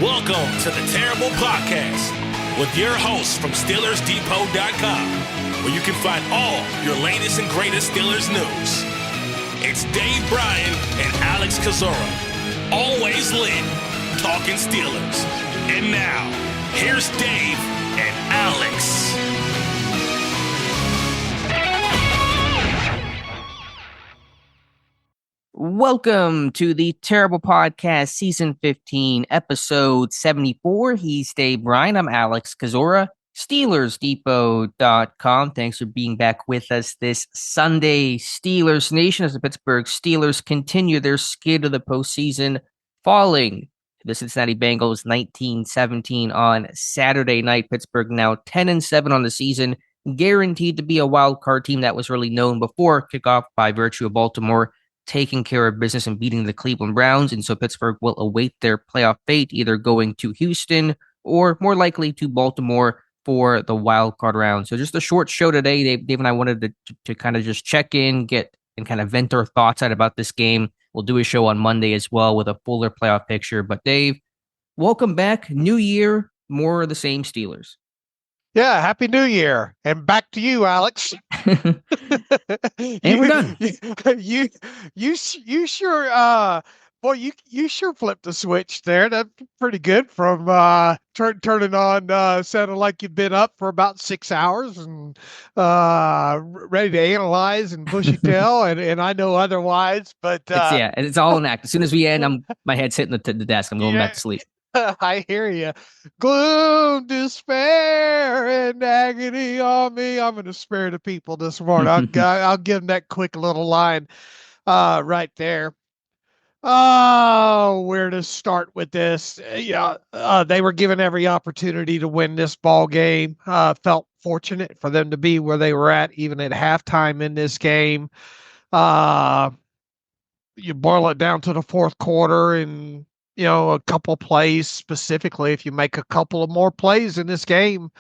Welcome to the Terrible Podcast with your hosts from SteelersDepot.com, where you can find all your latest and greatest Steelers news. It's Dave Bryan and Alex Kozora, always lit, talking Steelers. And now, here's Dave and Alex. Welcome to the Terrible Podcast, Season 15, Episode 74. He's Dave Bryan. I'm Alex Kozora, SteelersDepot.com. Thanks for being back with us this Sunday. Steelers Nation, as the Pittsburgh Steelers continue their skid of the postseason, falling to the Cincinnati Bengals 19-17 on Saturday night. Pittsburgh now 10-7 on the season, guaranteed to be a wild card team that was really known before kickoff by virtue of Baltimore taking care of business and beating the Cleveland Browns. And so Pittsburgh will await their playoff fate, either going to Houston or more likely to Baltimore for the wild card round. So just a short show today. Dave and I wanted to kind of just check in, get and kind of vent our thoughts out about this game. We'll do a show on Monday as well with a fuller playoff picture. But Dave, welcome back. New year, more of the same Steelers. Yeah, Happy New Year. And back to you, Alex. And we're done. You sure you sure flipped the switch there. That's pretty good from turning on sounding like you've been up for about 6 hours and ready to analyze and bushy tail and I know otherwise, but it's all inactive. As soon as we end, my head's hitting the desk. I'm going back to sleep. I hear you. Gloom, despair, and agony on me. I'm going to spare the people this morning. I'll give them that quick little line right there. Oh, where to start with this? They were given every opportunity to win this ball game. Felt fortunate for them to be where they were at, even at halftime in this game. You boil it down to the fourth quarter and a couple plays specifically, if you make a couple of more plays in this game,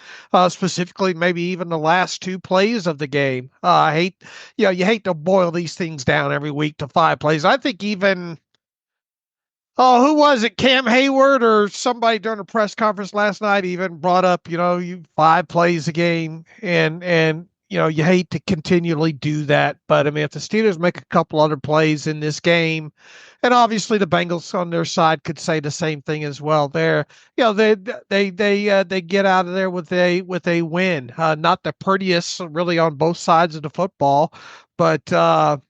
specifically maybe even the last two plays of the game. You hate to boil these things down every week to 5 plays. I think even, who was it? Cam Hayward or somebody during a press conference last night even brought up, 5 plays a game and you hate to continually do that. But I mean, if the Steelers make a couple other plays in this game, and obviously the Bengals on their side could say the same thing as well. They get out of there with a win. Not the prettiest really on both sides of the football, but that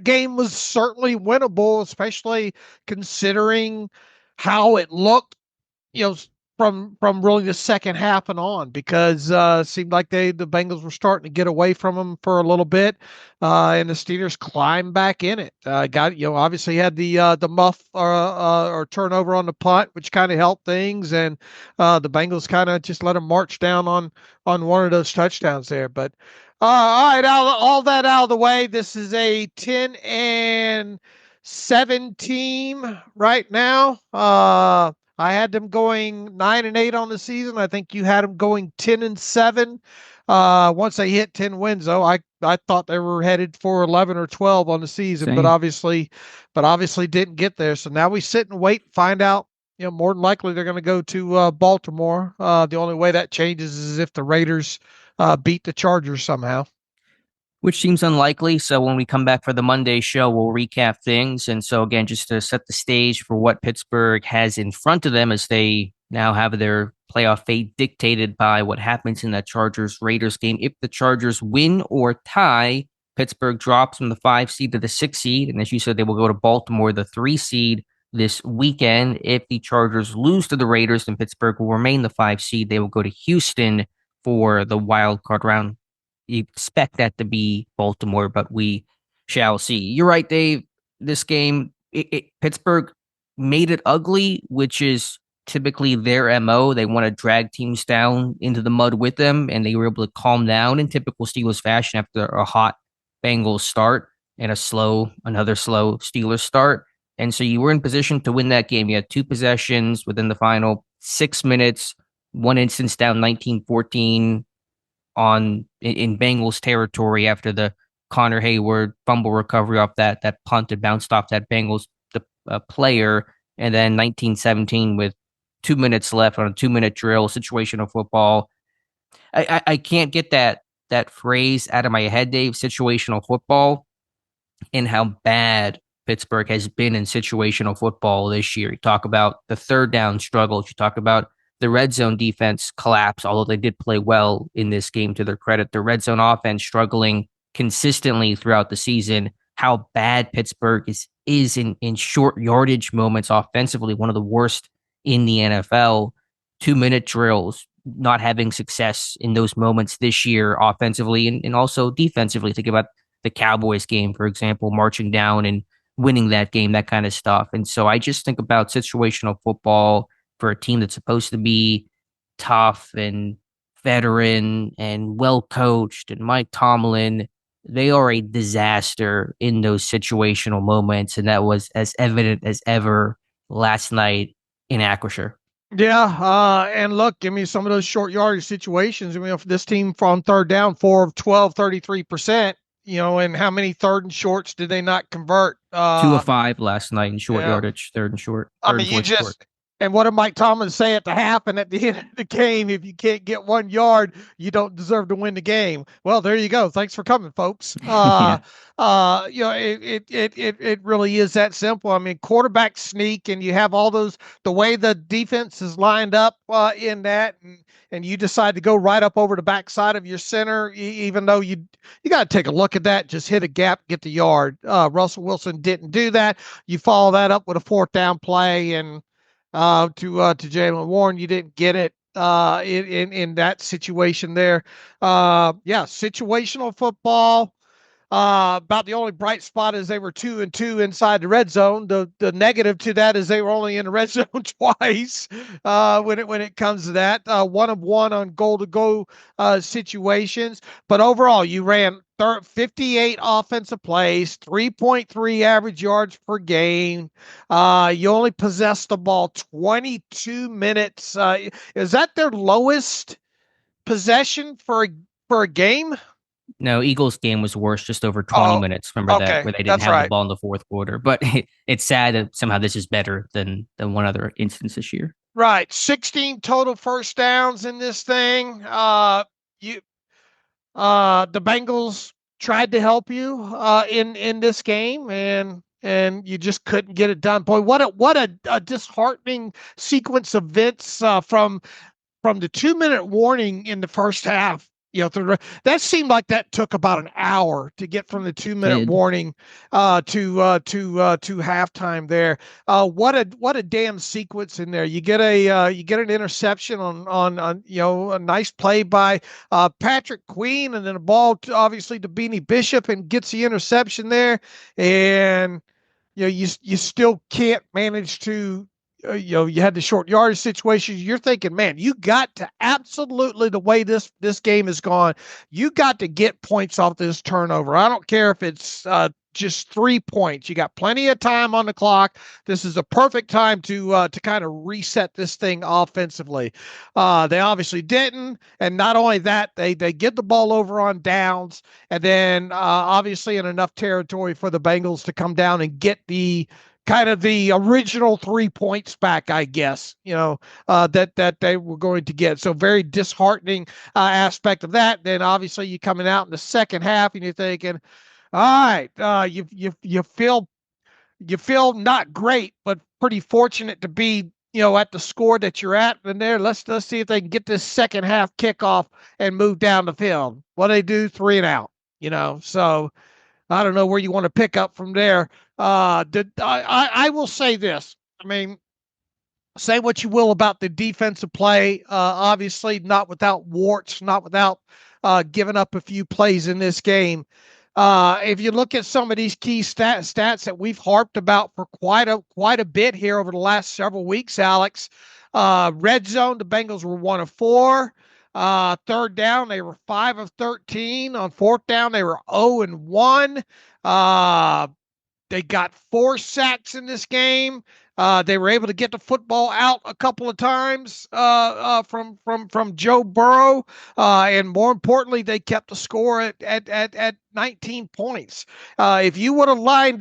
game was certainly winnable, especially considering how it looked, from really the second half and on, because it seemed like the Bengals were starting to get away from them for a little bit, and the Steelers climbed back in it. Obviously had the muff or turnover on the punt, which kind of helped things, and the Bengals kind of just let them march down on one of those touchdowns there. But all right, all that out of the way, this is a 10-7 team right now. I had them going 9-8 on the season. I think you had them going 10-7. Once they hit 10 wins, though, I thought they were headed for 11 or 12 on the season, Same. but obviously didn't get there. So now we sit and wait and find out. More than likely they're going to go to Baltimore. The only way that changes is if the Raiders beat the Chargers somehow, which seems unlikely. So when we come back for the Monday show, we'll recap things. And so again, just to set the stage for what Pittsburgh has in front of them as they now have their playoff fate dictated by what happens in that Chargers-Raiders game. If the Chargers win or tie, Pittsburgh drops from the 5 seed to the 6 seed. And as you said, they will go to Baltimore, the 3 seed this weekend. If the Chargers lose to the Raiders, then Pittsburgh will remain the 5 seed. They will go to Houston for the wild card round. You expect that to be Baltimore, but we shall see. You're right, Dave. This game, Pittsburgh made it ugly, which is typically their MO. They want to drag teams down into the mud with them, and they were able to calm down in typical Steelers fashion after a hot Bengals start and another slow Steelers start. And so you were in position to win that game. You had 2 possessions within the final 6 minutes, one instance down 19-14 in Bengals territory after the Connor Hayward fumble recovery off that punt that bounced off that Bengals player. And then 1917 with 2 minutes left on a 2 minute drill, situational football. I can't get that phrase out of my head, Dave, situational football, and how bad Pittsburgh has been in situational football this year. You talk about the third down struggles. You talk about the red zone defense collapse, although they did play well in this game to their credit. The red zone offense struggling consistently throughout the season. How bad Pittsburgh is in short yardage moments offensively, one of the worst in the NFL. 2 minute drills, not having success in those moments this year offensively and also defensively. Think about the Cowboys game, for example, marching down and winning that game, that kind of stuff. And so I just think about situational football for a team that's supposed to be tough and veteran and well coached, and Mike Tomlin. They are a disaster in those situational moments, and that was as evident as ever last night in Acrisure. Yeah, and look, give me some of those short yardage situations. I mean, if this team from third down, 4 of 12, 33%, and how many third and shorts did they not convert? 2 of 5 last night in short Yeah. yardage, third and short, I third mean, and you fourth short. just, and what did Mike Tomlin say at the half and at the end of the game? If you can't get 1 yard, you don't deserve to win the game. Well, there you go. Thanks for coming, folks. Yeah. It really is that simple. I mean, quarterback sneak, and you have all those, the way the defense is lined up in that, and you decide to go right up over the backside of your center, even though you got to take a look at that, just hit a gap, get the yard. Russell Wilson didn't do that. You follow that up with a fourth down play and to Jalen Warren, you didn't get it in that situation there. Yeah, situational football. About the only bright spot is they were 2-2 inside the red zone. The negative to that is they were only in the red zone twice. When it comes to that, 1 of 1 on goal to go situations. But overall, you ran 58 offensive plays, 3.3 average yards per game. You only possessed the ball 22 minutes. Is that their lowest possession for a game? No, Eagles game was worse, just over 20 Oh, minutes. Remember that, okay, where they didn't that's have the right. ball in the fourth quarter. But it's sad that somehow this is better than one other instance this year. Right. 16 total first downs in this thing. You the Bengals tried to help you in this game, and you just couldn't get it done. Boy, what a disheartening sequence of events from the 2 minute warning in the first half. That seemed like that took about an hour to get from the 2 minute Did warning to halftime there. What a damn sequence in there. You get an interception on a nice play by Patrick Queen, and then a ball obviously to Beanie Bishop, and gets the interception there, and you still can't manage to you had the short yardage situations. You're thinking, man, you got to absolutely, the way this game is gone, you got to get points off this turnover. I don't care if it's just 3 points. You got plenty of time on the clock. This is a perfect time to kind of reset this thing offensively. They obviously didn't, and not only that, they get the ball over on downs, and then obviously in enough territory for the Bengals to come down and get the kind of the original 3 points back, I guess, that they were going to get. So very disheartening aspect of that. Then obviously you coming out in the second half and you're thinking, all right, you feel not great, but pretty fortunate to be, at the score that you're at. And there, let's see if they can get this second half kickoff and move down the field. What do they do? 3 and out, so I don't know where you want to pick up from there. I will say this. I mean, say what you will about the defensive play. Obviously, not without warts, not without giving up a few plays in this game. If you look at some of these key stats that we've harped about for quite a bit here over the last several weeks, Alex, red zone, the Bengals were 1 of 4. Third down, they were 5 of 13. On fourth down, they were 0 and 1. They got 4 sacks in this game. They were able to get the football out a couple of times from Joe Burrow, and more importantly, they kept the score at 19 points. If you would have lined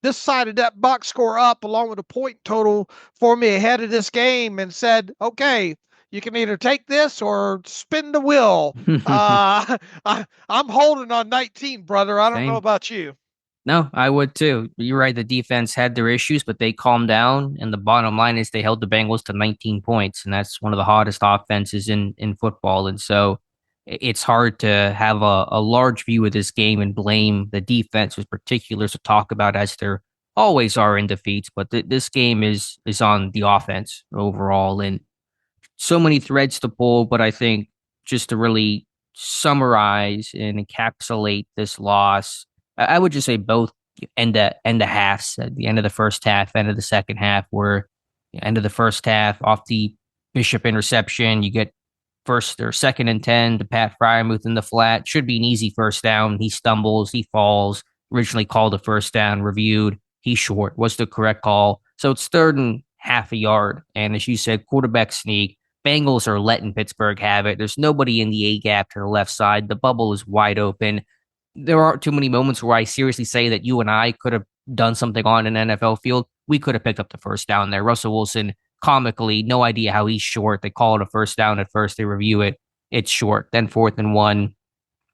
this side of that box score up along with a point total for me ahead of this game and said, okay, you can either take this or spin the wheel. I'm holding on 19, brother. I don't know Same. about you. No, I would too. You're right. The defense had their issues, but they calmed down. And the bottom line is they held the Bengals to 19 points, and that's one of the hottest offenses in football. And so it's hard to have a large view of this game and blame the defense with particulars to talk about as there always are in defeats. But this game is on the offense overall, and so many threads to pull. But I think just to really summarize and encapsulate this loss, I would just say both end of halves, at the end of the first half, end of the second half, where end of the first half off the Bishop interception, you get first or second and 10 to Pat Fryermuth in the flat. Should be an easy first down. He stumbles, he falls. Originally called a first down, reviewed. He's short. What's the correct call? So it's third and half a yard. And as you said, quarterback sneak. Bengals are letting Pittsburgh have it. There's nobody in the A gap to the left side. The bubble is wide open. There aren't too many moments where I seriously say that you and I could have done something on an NFL field. We could have picked up the first down there. Russell Wilson, comically, no idea how he's short. They call it a first down at first. They review it. It's short. Then 4th and 1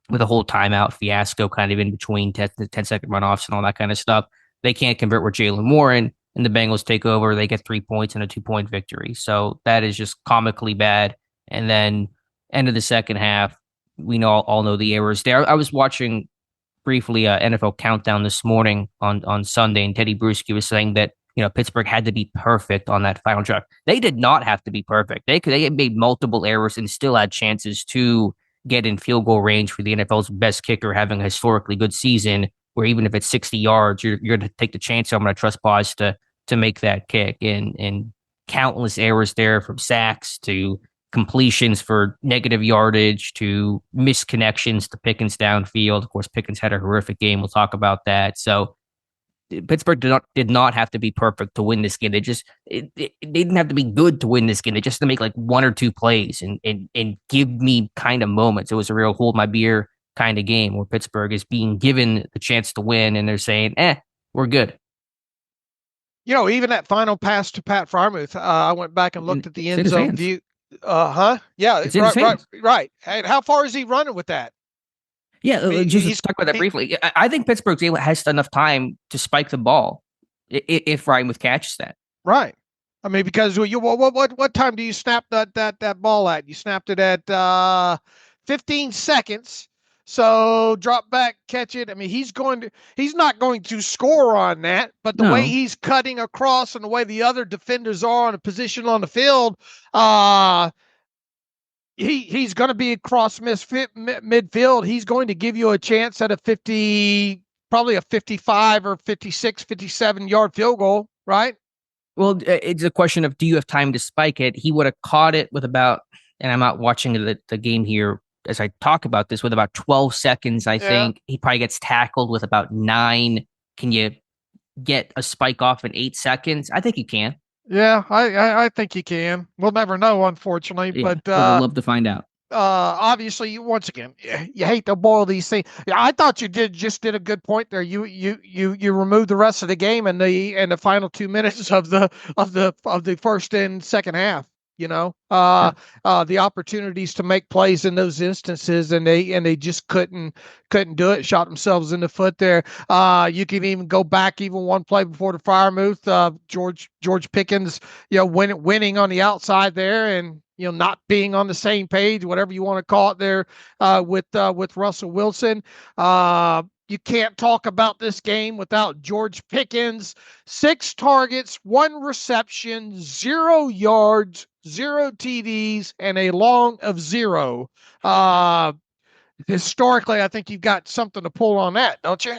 with a whole timeout fiasco kind of in between 10-second runoffs and all that kind of stuff. They can't convert with Jalen Warren, and the Bengals take over. They get 3 points and a 2-point victory. So that is just comically bad. And then end of the second half, we all know the errors there. I was watching briefly NFL Countdown this morning on Sunday, and Teddy Bruschi was saying that Pittsburgh had to be perfect on that final drive. They did not have to be perfect. They had made multiple errors and still had chances to get in field goal range for the NFL's best kicker having a historically good season. Where even if it's 60 yards, you're going to take the chance. I'm going to trust Paz to make that kick, and countless errors there, from sacks to completions for negative yardage to misconnections to Pickens downfield. Of course, Pickens had a horrific game. We'll talk about that. So Pittsburgh did not have to be perfect to win this game. They didn't have to be good to win this game. They just had to make like one or two plays and give me kind of moments. It was a real hold my beer kind of game where Pittsburgh is being given the chance to win, and they're saying, we're good. Even that final pass to Pat Fryermuth, I went back and looked at the end zone view. Yeah, it's right. And how far is he running with that? Yeah, just talk about that briefly. I think Pittsburgh has enough time to spike the ball if Fryermuth catches that. Right. I mean, because what time do you snap that ball at? You snapped it at 15 seconds. So drop back, catch it. I mean, he's not going to score on that, but the way he's cutting across and the way the other defenders are on a position on the field, he's going to be across midfield. He's going to give you a chance at probably a 55 or 56, 57 yard field goal, right? Well, it's a question of, do you have time to spike it? He would have caught it with about, and I'm not watching the game here as I talk about this, with about 12 seconds, I think. He probably gets tackled with about 9. Can you get a spike off in 8 seconds? I think you can. Yeah, I think you can. We'll never know, unfortunately. Yeah, but we'll love to find out. Obviously, once again, you hate to boil these things. Yeah, I thought you just did a good point there. You removed the rest of the game and the final 2 minutes of the first and second half. The opportunities to make plays in those instances, and they just couldn't do it. Shot themselves in the foot there. You can even go back even one play before the Fryermuth. George Pickens, winning on the outside there, and not being on the same page, whatever you want to call it there, with Russell Wilson. You can't talk about this game without George Pickens. 6 targets, 1 reception, 0 yards, 0 TDs, and a long of 0. Historically, I think you've got something to pull on that, don't you?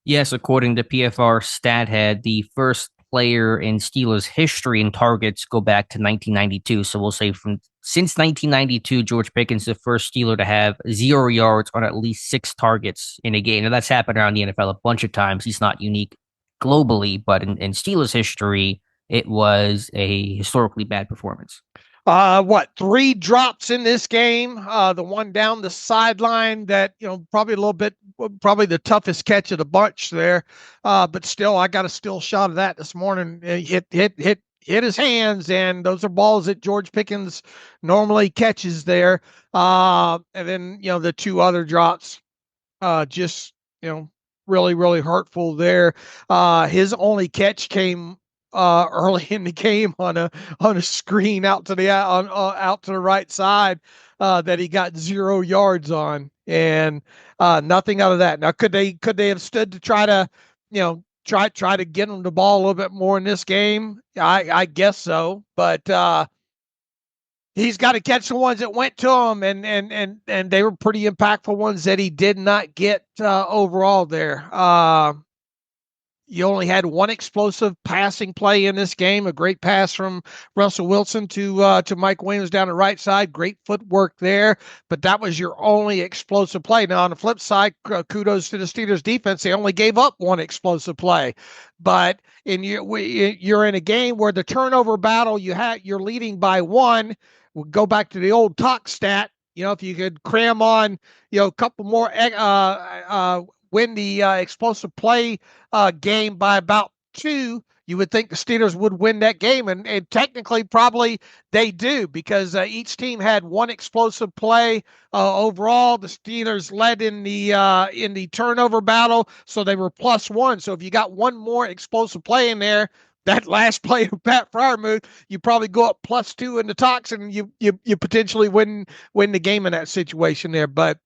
Yes, according to PFR StatHead, the first player in Steelers history in targets go back to 1992. So we'll say since 1992, George Pickens is the first Steeler to have 0 yards on at least 6 targets in a game. Now, that's happened around the NFL a bunch of times. He's not unique globally, but in Steelers history, it was a historically bad performance. Three drops in this game. The one down the sideline that, probably a little bit, probably the toughest catch of the bunch there. But still, I got a still shot of that this morning. Hit his hands, and those are balls that George Pickens normally catches there. And then, the two other drops, just, really, really hurtful there. His only catch came early in the game on a screen out to the out to the right side that he got 0 yards on, and nothing out of that. Now, could they have stood to try to try to get him the ball a little bit more in this game? I guess so, but he's got to catch the ones that went to him, and they were pretty impactful ones that he did not get overall there. You only had one explosive passing play in this game, a great pass from Russell Wilson to Mike Williams down the right side. Great footwork there, but that was your only explosive play. Now, on the flip side, kudos to the Steelers defense. They only gave up one explosive play, but you're in a game where the turnover battle, you're leading by one. We'll go back to the old talk stat. If you could cram on, a couple more win the explosive play game by about 2, you would think the Steelers would win that game. And technically, probably they do, because each team had one explosive play overall. The Steelers led in the turnover battle, so they were +1. So if you got one more explosive play in there, that last play of Pat Freiermuth, you probably go up +2 in the talks, and you potentially win the game in that situation there. But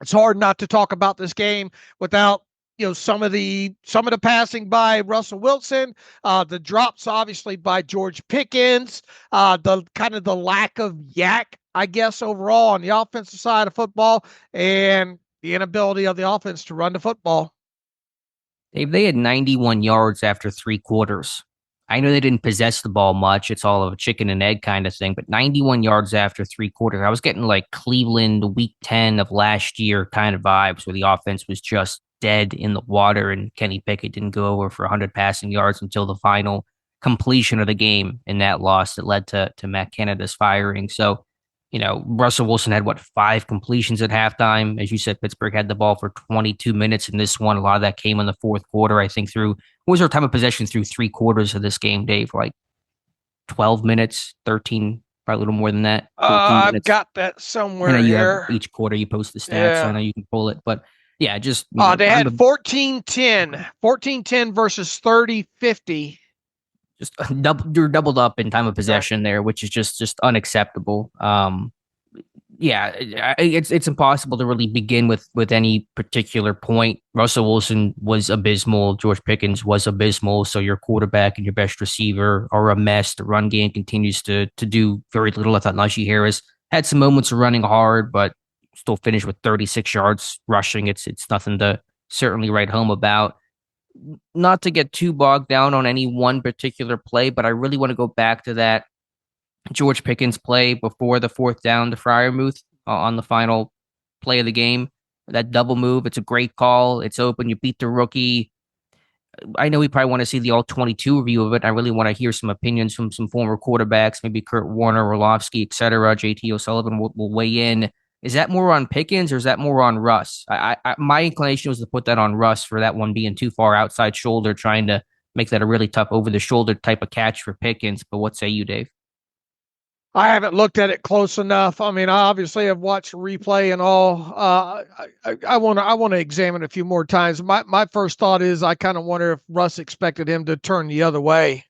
it's hard not to talk about this game without some of the passing by Russell Wilson, the drops obviously by George Pickens, the kind of the lack of yak, I guess, overall on the offensive side of football, and the inability of the offense to run the football. Dave, they had 91 yards after 3 quarters. I know they didn't possess the ball much. It's all of a chicken and egg kind of thing, but 91 yards after 3 quarters. I was getting like Cleveland week 10 of last year kind of vibes, where the offense was just dead in the water, and Kenny Pickett didn't go over for 100 passing yards until the final completion of the game in that loss that led to Matt Canada's firing. So, Russell Wilson had 5 completions at halftime. As you said, Pittsburgh had the ball for 22 minutes in this one. A lot of that came in the fourth quarter. I think what was our time of possession through 3 quarters of this game, Dave? Like 12 minutes, 13, probably a little more than that. I've got that somewhere I know you here. have each quarter you post the stats, so I know you can pull it. But yeah, just they had 14-10 versus 30-50. Just you're doubled up in time of possession there, which is just unacceptable. It's impossible to really begin with any particular point. Russell Wilson was abysmal. George Pickens was abysmal. So your quarterback and your best receiver are a mess. The run game continues to do very little. I thought Najee Harris had some moments of running hard, but still finished with 36 yards rushing. It's nothing to certainly write home about. Not to get too bogged down on any one particular play, but I really want to go back to that George Pickens play before the 4th down to Freiermuth on the final play of the game. That double move, it's a great call. It's open. You beat the rookie. I know we probably want to see the all-22 review of it. I really want to hear some opinions from some former quarterbacks, maybe Kurt Warner, Orlovsky, etc. JT O'Sullivan will weigh in. Is that more on Pickens or is that more on Russ? My inclination was to put that on Russ for that one being too far outside shoulder, trying to make that a really tough over-the-shoulder type of catch for Pickens. But what say you, Dave? I haven't looked at it close enough. I mean, I obviously have watched the replay and all. I want to examine it a few more times. My first thought is I kind of wonder if Russ expected him to turn the other way.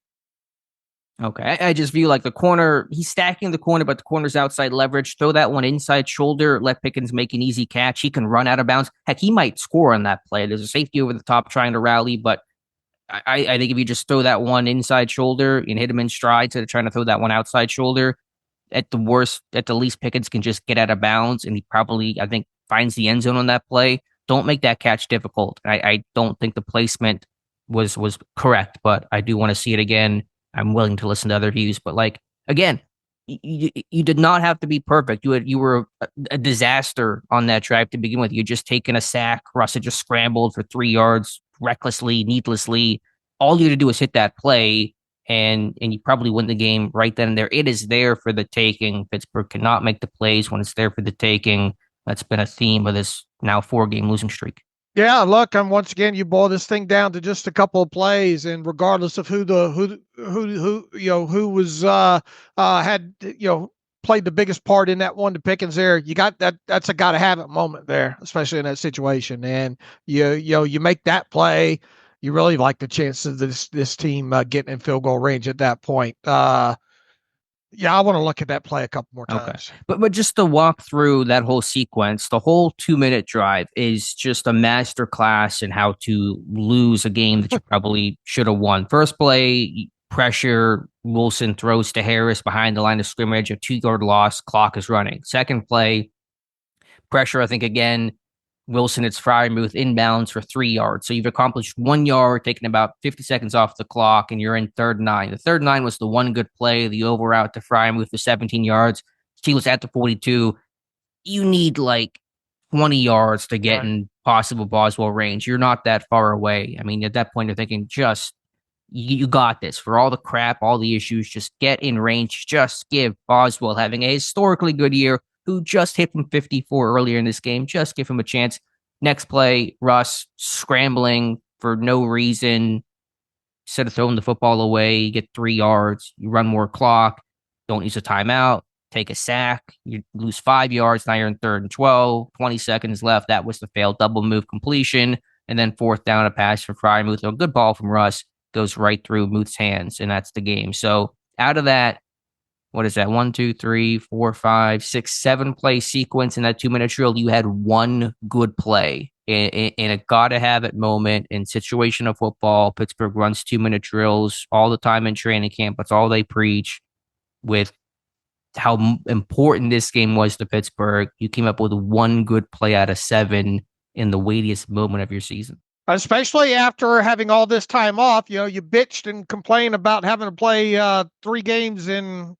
Okay, I just view like the corner, he's stacking the corner, but the corner's outside leverage. Throw that one inside shoulder, let Pickens make an easy catch. He can run out of bounds. Heck, he might score on that play. There's a safety over the top trying to rally, but I think if you just throw that one inside shoulder and hit him in stride instead of trying to throw that one outside shoulder, at the least, Pickens can just get out of bounds, and he probably, I think, finds the end zone on that play. Don't make that catch difficult. I don't think the placement was correct, but I do want to see it again. I'm willing to listen to other views, but again, you did not have to be perfect. You were a disaster on that drive to begin with. You just taken a sack. Russ had just scrambled for 3 yards recklessly, needlessly. All you had to do was hit that play. and you probably win the game right then and there. It is there for the taking. Pittsburgh cannot make the plays when it's there for the taking. That's been a theme of this now 4-game losing streak. Yeah, look, and once again, you boil this thing down to just a couple of plays, and regardless of who was had played the biggest part in that one to Pickens there, you got that. That's a gotta have it moment there, especially in that situation. And you make that play, you really like the chances of this team getting in field goal range at that point. Yeah, I want to look at that play a couple more times. Okay. But just to walk through that whole sequence, the whole 2-minute drive is just a master class in how to lose a game that you probably should have won. First play, pressure, Wilson throws to Harris behind the line of scrimmage, a 2-yard loss, clock is running. Second play, pressure, I think again, Wilson, it's Freiermuth inbounds for 3 yards. So you've accomplished 1 yard, taking about 50 seconds off the clock, and you're in 3rd and 9. The 3rd and 9 was the one good play, the over route to Freiermuth for 17 yards. Steelers at the 42. You need like 20 yards to get in possible Boswell range. You're not that far away. I mean, at that point, you're thinking just, you got this. For all the crap, all the issues, just get in range. Just give Boswell, having a historically good year, who just hit from 54 earlier in this game, just give him a chance. Next play, Russ scrambling for no reason. Instead of throwing the football away, you get 3 yards, you run more clock, don't use a timeout, take a sack, you lose 5 yards, now you're in 3rd and 12, 20 seconds left. That was the failed double move completion. And then 4th down, a pass for Freiermuth. A good ball from Russ goes right through Muth's hands, and that's the game. So out of that, what is that? 1, 2, 3, 4, 5, 6, 7 play sequence in that 2-minute drill. You had one good play in a gotta have it moment in situational football. Pittsburgh runs 2-minute drills all the time in training camp. That's all they preach. With how important this game was to Pittsburgh, you came up with one good play out of 7 in the weightiest moment of your season. Especially after having all this time off, you bitched and complained about having to play 3 games in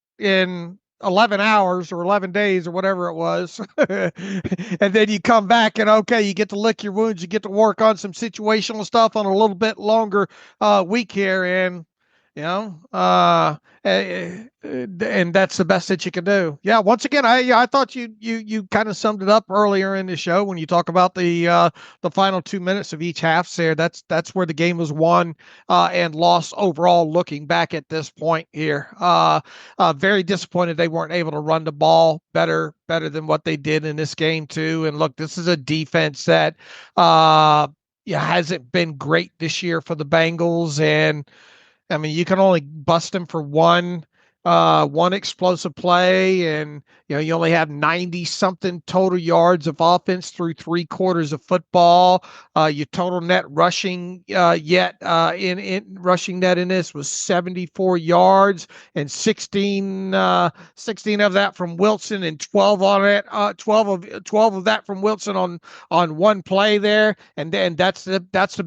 11 hours or 11 days or whatever it was. And then you come back and, okay, you get to lick your wounds. You get to work on some situational stuff on a little bit longer week here. And, and that's the best that you can do. Yeah. Once again, I thought you kind of summed it up earlier in the show when you talk about the final 2 minutes of each half there. That's where the game was won and lost overall. Looking back at this point here, very disappointed they weren't able to run the ball better than what they did in this game too. And look, this is a defense that hasn't been great this year for the Bengals. And I mean, you can only bust them for one explosive play, and you only have 90 something total yards of offense through 3 quarters of football. Your total net rushing in rushing net in this was 74 yards, and 16 of that from Wilson, and 12 on it 12 of that from Wilson on one play there. And then that's the best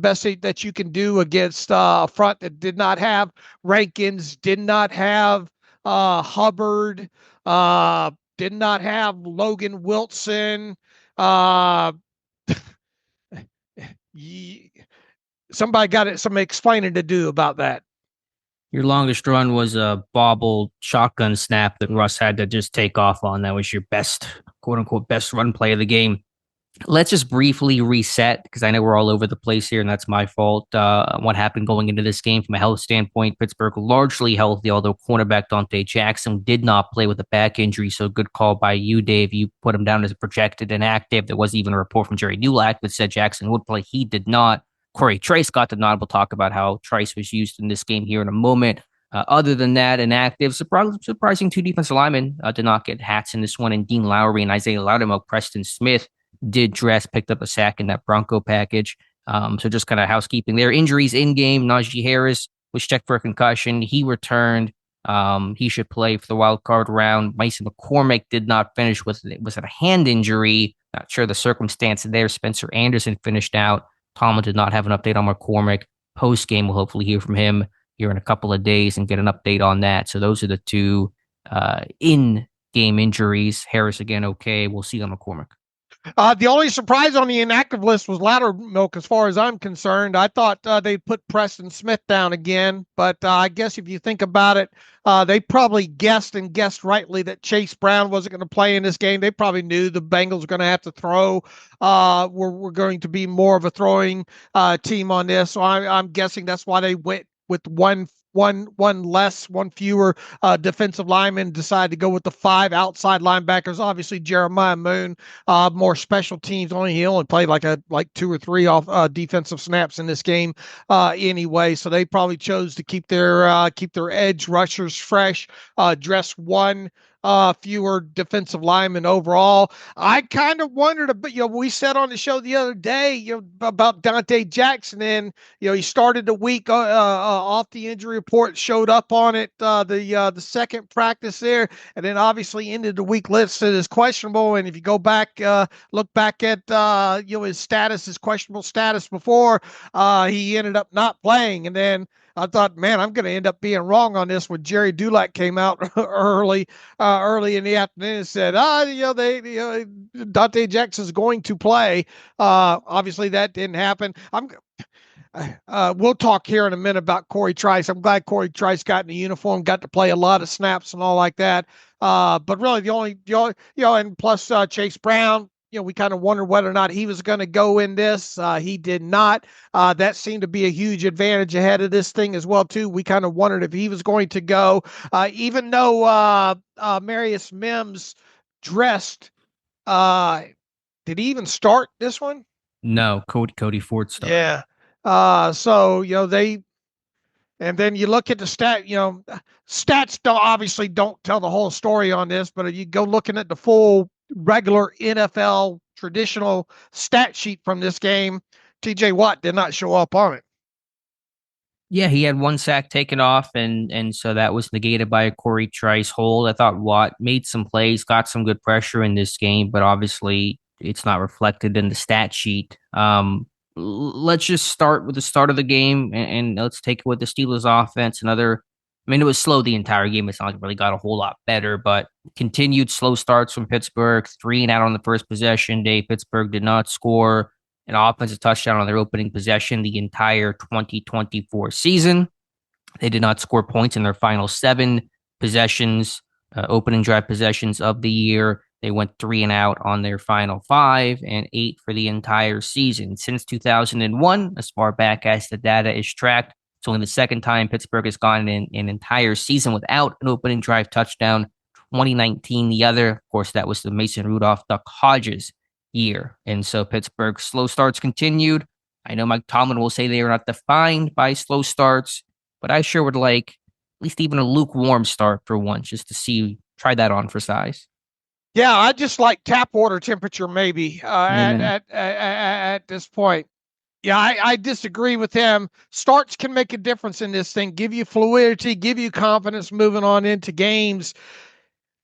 that you can do against a front that did not have Rankins, did not have Hubbard, did not have Logan Wilson. Somebody got some explaining to do about that. Your longest run was a bobbled shotgun snap that Russ had to just take off on. That was your best, quote unquote, best run play of the game. Let's just briefly reset, because I know we're all over the place here, and that's my fault. What happened going into this game from a health standpoint? Pittsburgh largely healthy, although cornerback Donte Jackson did not play with a back injury. So good call by you, Dave. You put him down as a projected inactive. There was even a report from Jerry Newlack that said Jackson would play. He did not. Corey Trice got the nod. We'll talk about how Trice was used in this game here in a moment. Other than that, inactive, surprising 2 defensive linemen did not get hats in this one, and Dean Lowry and Isaiah Loudermilk. Preston Smith did dress, picked up a sack in that Bronco package. So just kind of housekeeping there. Injuries in game. Najee Harris was checked for a concussion. He returned. He should play for the wild card round. Mason McCormick did not finish with it. Was it a hand injury? Not sure the circumstance there. Spencer Anderson finished out. Tomlin did not have an update on McCormick. Post game, we'll hopefully hear from him here in a couple of days and get an update on that. So those are the 2 in game injuries. Harris again, okay. We'll see on McCormick. The only surprise on the inactive list was Loudermilk, as far as I'm concerned. I thought they'd put Preston Smith down again, but I guess if you think about it, they probably guessed and guessed rightly that Chase Brown wasn't going to play in this game. They probably knew the Bengals were going to have to throw. We're going to be more of a throwing team on this, so I'm guessing that's why they went with one fewer defensive lineman, decided to go with the 5 outside linebackers. Obviously, Jeremiah Moon, more special teams. He only played like 2 or 3 off defensive snaps in this game anyway. So they probably chose to keep their edge rushers fresh, dress one fewer defensive linemen overall. I kind of wondered, but we said on the show the other day, about Donte Jackson, and he started the week off the injury report, showed up on it the second practice there, and then obviously ended the week listed as questionable. And if you go back, look back at his status, his questionable status before, he ended up not playing, and then I thought, man, I'm going to end up being wrong on this when Jerry Dulac came out early in the afternoon and said, Donte Jackson's going to play. Obviously, that didn't happen. We'll talk here in a minute about Corey Trice. I'm glad Corey Trice got in the uniform, got to play a lot of snaps and all like that. But really, and plus Chase Brown. We kind of wondered whether or not he was going to go in this. He did not. That seemed to be a huge advantage ahead of this thing as well, too. We kind of wondered if he was going to go, even though Marius Mims dressed. Did he even start this one? No, Cody Ford started. Yeah. So they. And then you look at the stats obviously don't tell the whole story on this, but if you go looking at the full regular NFL traditional stat sheet from this game, TJ Watt did not show up on it. Yeah, he had 1 sack taken off, and so that was negated by a Corey Trice hold. I thought Watt made some plays, got some good pressure in this game, but obviously it's not reflected in the stat sheet. Let's just start with the start of the game, and let's take it with the Steelers offense. It was slow the entire game. It's not like it really got a whole lot better, but continued slow starts from Pittsburgh, 3 and out on the first possession day. Pittsburgh did not score an offensive touchdown on their opening possession the entire 2024 season. They did not score points in their final 7 possessions, opening drive possessions of the year. They went 3 and out on their final 5 and 8 for the entire season. Since 2001, as far back as the data is tracked, it's only the second time Pittsburgh has gone in an entire season without an opening drive touchdown. 2019, the other, of course, that was the Mason Rudolph, Duck Hodges year. And so Pittsburgh's slow starts continued. I know Mike Tomlin will say they are not defined by slow starts, but I sure would like at least even a lukewarm start for once, just to try that on for size. Yeah, I just like tap water temperature maybe at this point. Yeah, I disagree with him. Starts can make a difference in this thing, give you fluidity, give you confidence moving on into games.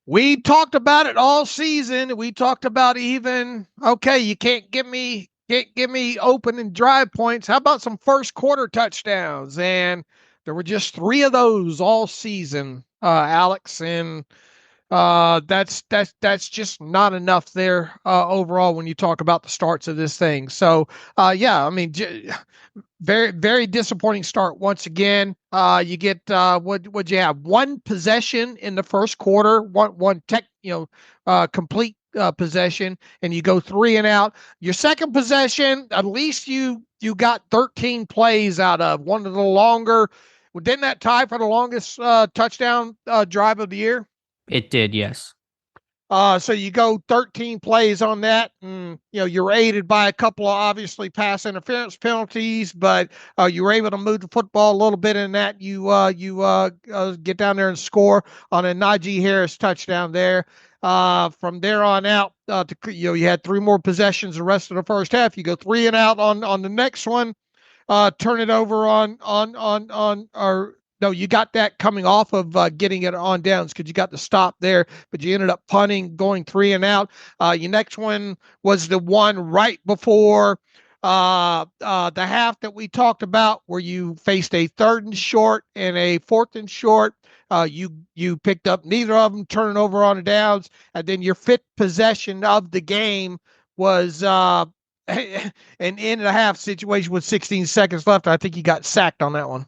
We talked about it all season. We talked about even, okay, you can't give me open and drive points. How about some first quarter touchdowns? And there were just 3 of those all season, Alex, and that's just not enough there overall when you talk about the starts of this thing. So yeah, I mean, very, very disappointing start once again. You get what you have, 1 possession in the first quarter, one complete possession, and you go 3 and out. Your second possession, at least you got 13 plays out of one of the longer. Didn't that tie for the longest touchdown drive of the year? It did, yes. So you go 13 plays on that, and you're aided by a couple of obviously pass interference penalties, but you were able to move the football a little bit in that. You get down there and score on a Najee Harris touchdown there. From there on out, you had 3 more possessions the rest of the first half. You go 3 and out on the next one. Turn it over no, you got that coming off of getting it on downs because you got the stop there, but you ended up punting, going 3 and out. Your next one was the one right before the half that we talked about, where you faced a 3rd and short and a 4th and short. You picked up neither of them, turning over on the downs, and then your 5th possession of the game was an in and a half situation with 16 seconds left. I think he got sacked on that one.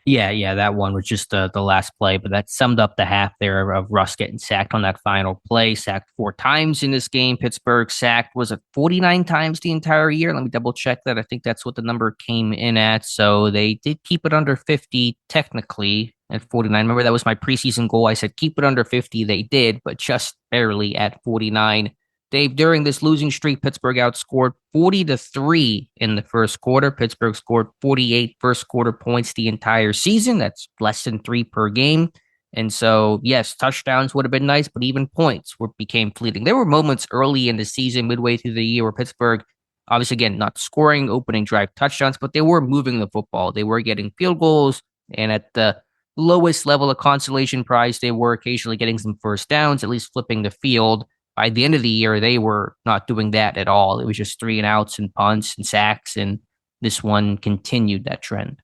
Yeah, that one was just the last play, but that summed up the half there of Russ getting sacked on that final play. Sacked 4 times in this game. Pittsburgh sacked, was it 49 times the entire year? Let me double check that. I think that's what the number came in at. So they did keep it under 50 technically at 49. Remember, that was my preseason goal. I said keep it under 50. They did, but just barely at 49. Dave, during this losing streak, Pittsburgh outscored 40-3 in the first quarter. Pittsburgh scored 48 first quarter points the entire season. That's less than 3 per game. And so, yes, touchdowns would have been nice, but even points became fleeting. There were moments early in the season, midway through the year, where Pittsburgh, obviously, again, not scoring opening drive touchdowns, but they were moving the football. They were getting field goals, and at the lowest level of consolation prize, they were occasionally getting some first downs, at least flipping the field. By the end of the year, they were not doing that at all. It was just 3-and-outs and punts and sacks, and this one continued that trend.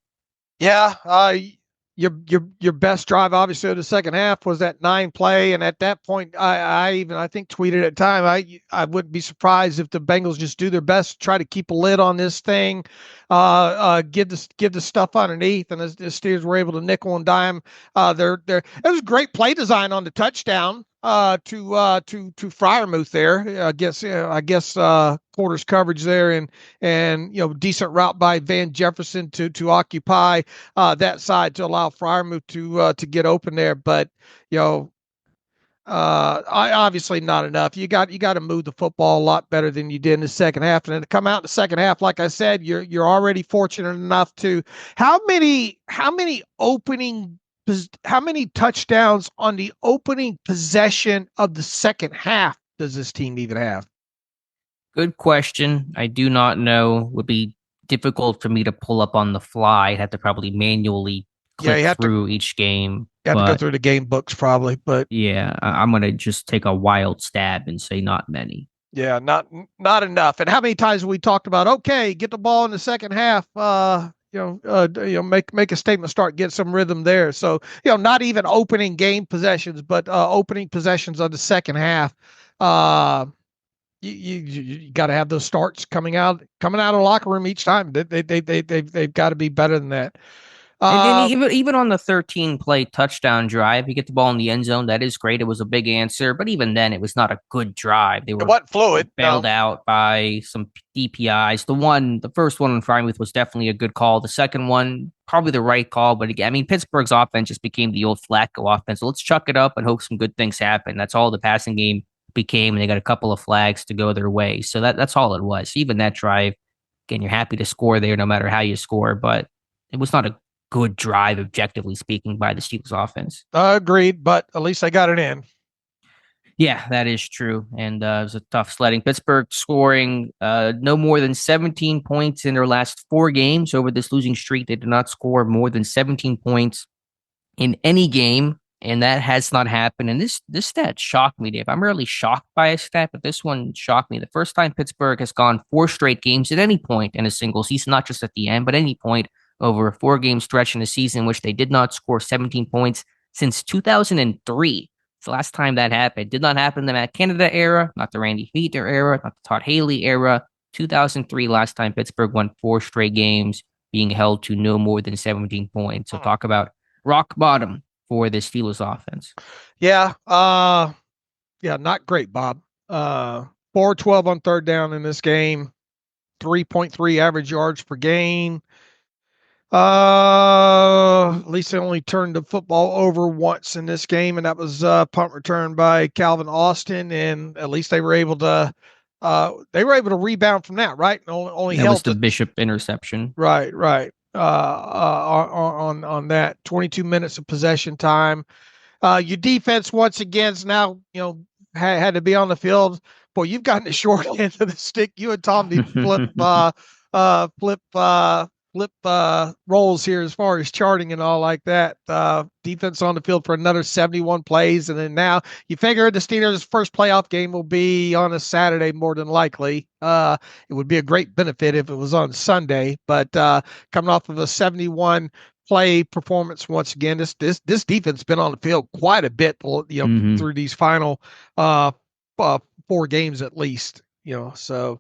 Yeah, your best drive, obviously, of the second half was that 9 play, and at that point, I think tweeted at the time, I wouldn't be surprised if the Bengals just do their best to try to keep a lid on this thing, give the stuff underneath, and as the Steelers were able to nickel and dime, it was great play design on the touchdown. To Freiermuth there. I guess quarters coverage there, and decent route by Van Jefferson to occupy that side to allow Freiermuth to get open there. But I obviously not enough. You got to move the football a lot better than you did in the second half, and then to come out in the second half, like I said, you're already fortunate enough to how many touchdowns on the opening possession of the second half does this team even have? Good question. I do not know. Would be difficult for me to pull up on the fly. I'd have to probably manually click through each game. You have to go through the game books probably, but yeah, I'm going to just take a wild stab and say not many. Yeah, not enough. And how many times have we talked about, okay, get the ball in the second half, make a statement, start get some rhythm there. So, not even opening game possessions, but opening possessions of the second half. You got to have those starts coming out of the locker room each time. They've got to be better than that. And then even on the 13-play touchdown drive, you get the ball in the end zone. That is great. It was a big answer, but even then, it was not a good drive. They were bailed out by some DPIs. The first one in Freiermuth was definitely a good call. The second one, probably the right call. But again, I mean, Pittsburgh's offense just became the old Flacco offense. So let's chuck it up and hope some good things happen. That's all the passing game became, and they got a couple of flags to go their way. So that's all it was. Even that drive, again, you're happy to score there no matter how you score, but it was not a good drive, objectively speaking, by the Steelers offense. Agreed, but at least I got it in. Yeah, that is true. And it was a tough sledding. Pittsburgh scoring no more than 17 points in their last 4 games over this losing streak. They did not score more than 17 points in any game, and that has not happened. And this stat shocked me, Dave. I'm rarely shocked by a stat, but this one shocked me. The first time Pittsburgh has gone 4 straight games at any point in a single season, not just at the end, but any point over a 4-game stretch in a season in which they did not score 17 points since 2003. It's the last time that happened. It did not happen in the Matt Canada era, not the Randy Fiedler era, not the Todd Haley era. 2003, last time Pittsburgh won 4 straight games, being held to no more than 17 points. So talk about rock bottom for this Steelers offense. Yeah, not great, Bob. 4-12 on third down in this game, 3.3 average yards per game. At least they only turned the football over once in this game, and that was punt return by Calvin Austin, and at least they were able to rebound from that, right? Only that held was the Bishop interception. Right. On that 22 minutes of possession time. Your defense once again is now, had to be on the field. Boy, you've gotten the short end of the stick. You and Tom need to flip roles here as far as charting and all like that. Defense on the field for another 71 plays. And then now you figure the Steelers' first playoff game will be on a Saturday more than likely. It would be a great benefit if it was on Sunday, but coming off of a 71 play performance once again, this defense has been on the field quite a bit, through these final 4 games at least. So,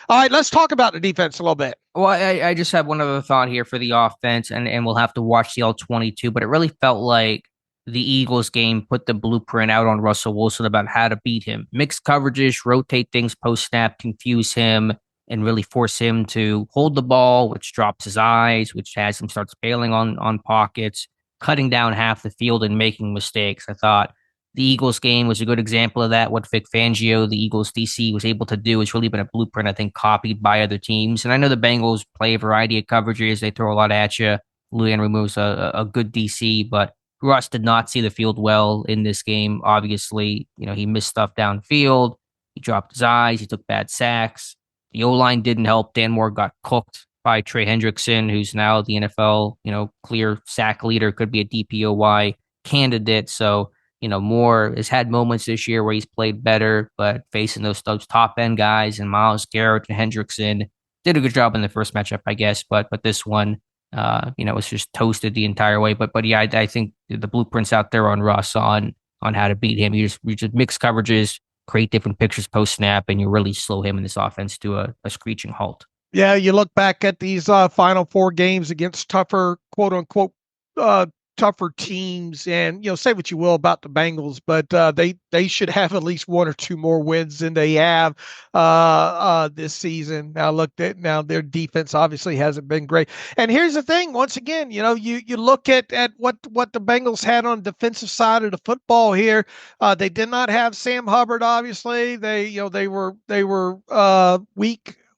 all right, let's talk about the defense a little bit. Well, I just have one other thought here for the offense, and we'll have to watch the L-22, but it really felt like the Eagles game put the blueprint out on Russell Wilson about how to beat him. Mixed coverages, rotate things post-snap, confuse him, and really force him to hold the ball, which drops his eyes, which has him starts bailing on pockets, cutting down half the field and making mistakes. I thought the Eagles game was a good example of that. What Vic Fangio, the Eagles DC, was able to do has really been a blueprint, I think, copied by other teams. And I know the Bengals play a variety of coverages. They throw a lot at you. Luan removes a good DC, but Russ did not see the field well in this game. Obviously, he missed stuff downfield. He dropped his eyes. He took bad sacks. The O-line didn't help. Dan Moore got cooked by Trey Hendrickson, who's now the NFL, clear sack leader, could be a DPOY candidate. So, Moore has had moments this year where he's played better, but facing those top end guys and Myles Garrett and Hendrickson did a good job in the first matchup, I guess. But this one, was just toasted the entire way. But yeah, I think the blueprints out there on Russ on how to beat him. You just mix coverages, create different pictures post snap, and you really slow him in this offense to a screeching halt. Yeah, you look back at these final four games against tougher, quote unquote, tougher teams, and say what you will about the Bengals, but they should have at least one or two more wins than they have this season. Now look, now their defense obviously hasn't been great. And here's the thing: once again, you look at what the Bengals had on the defensive side of the football here. They did not have Sam Hubbard. Obviously, they were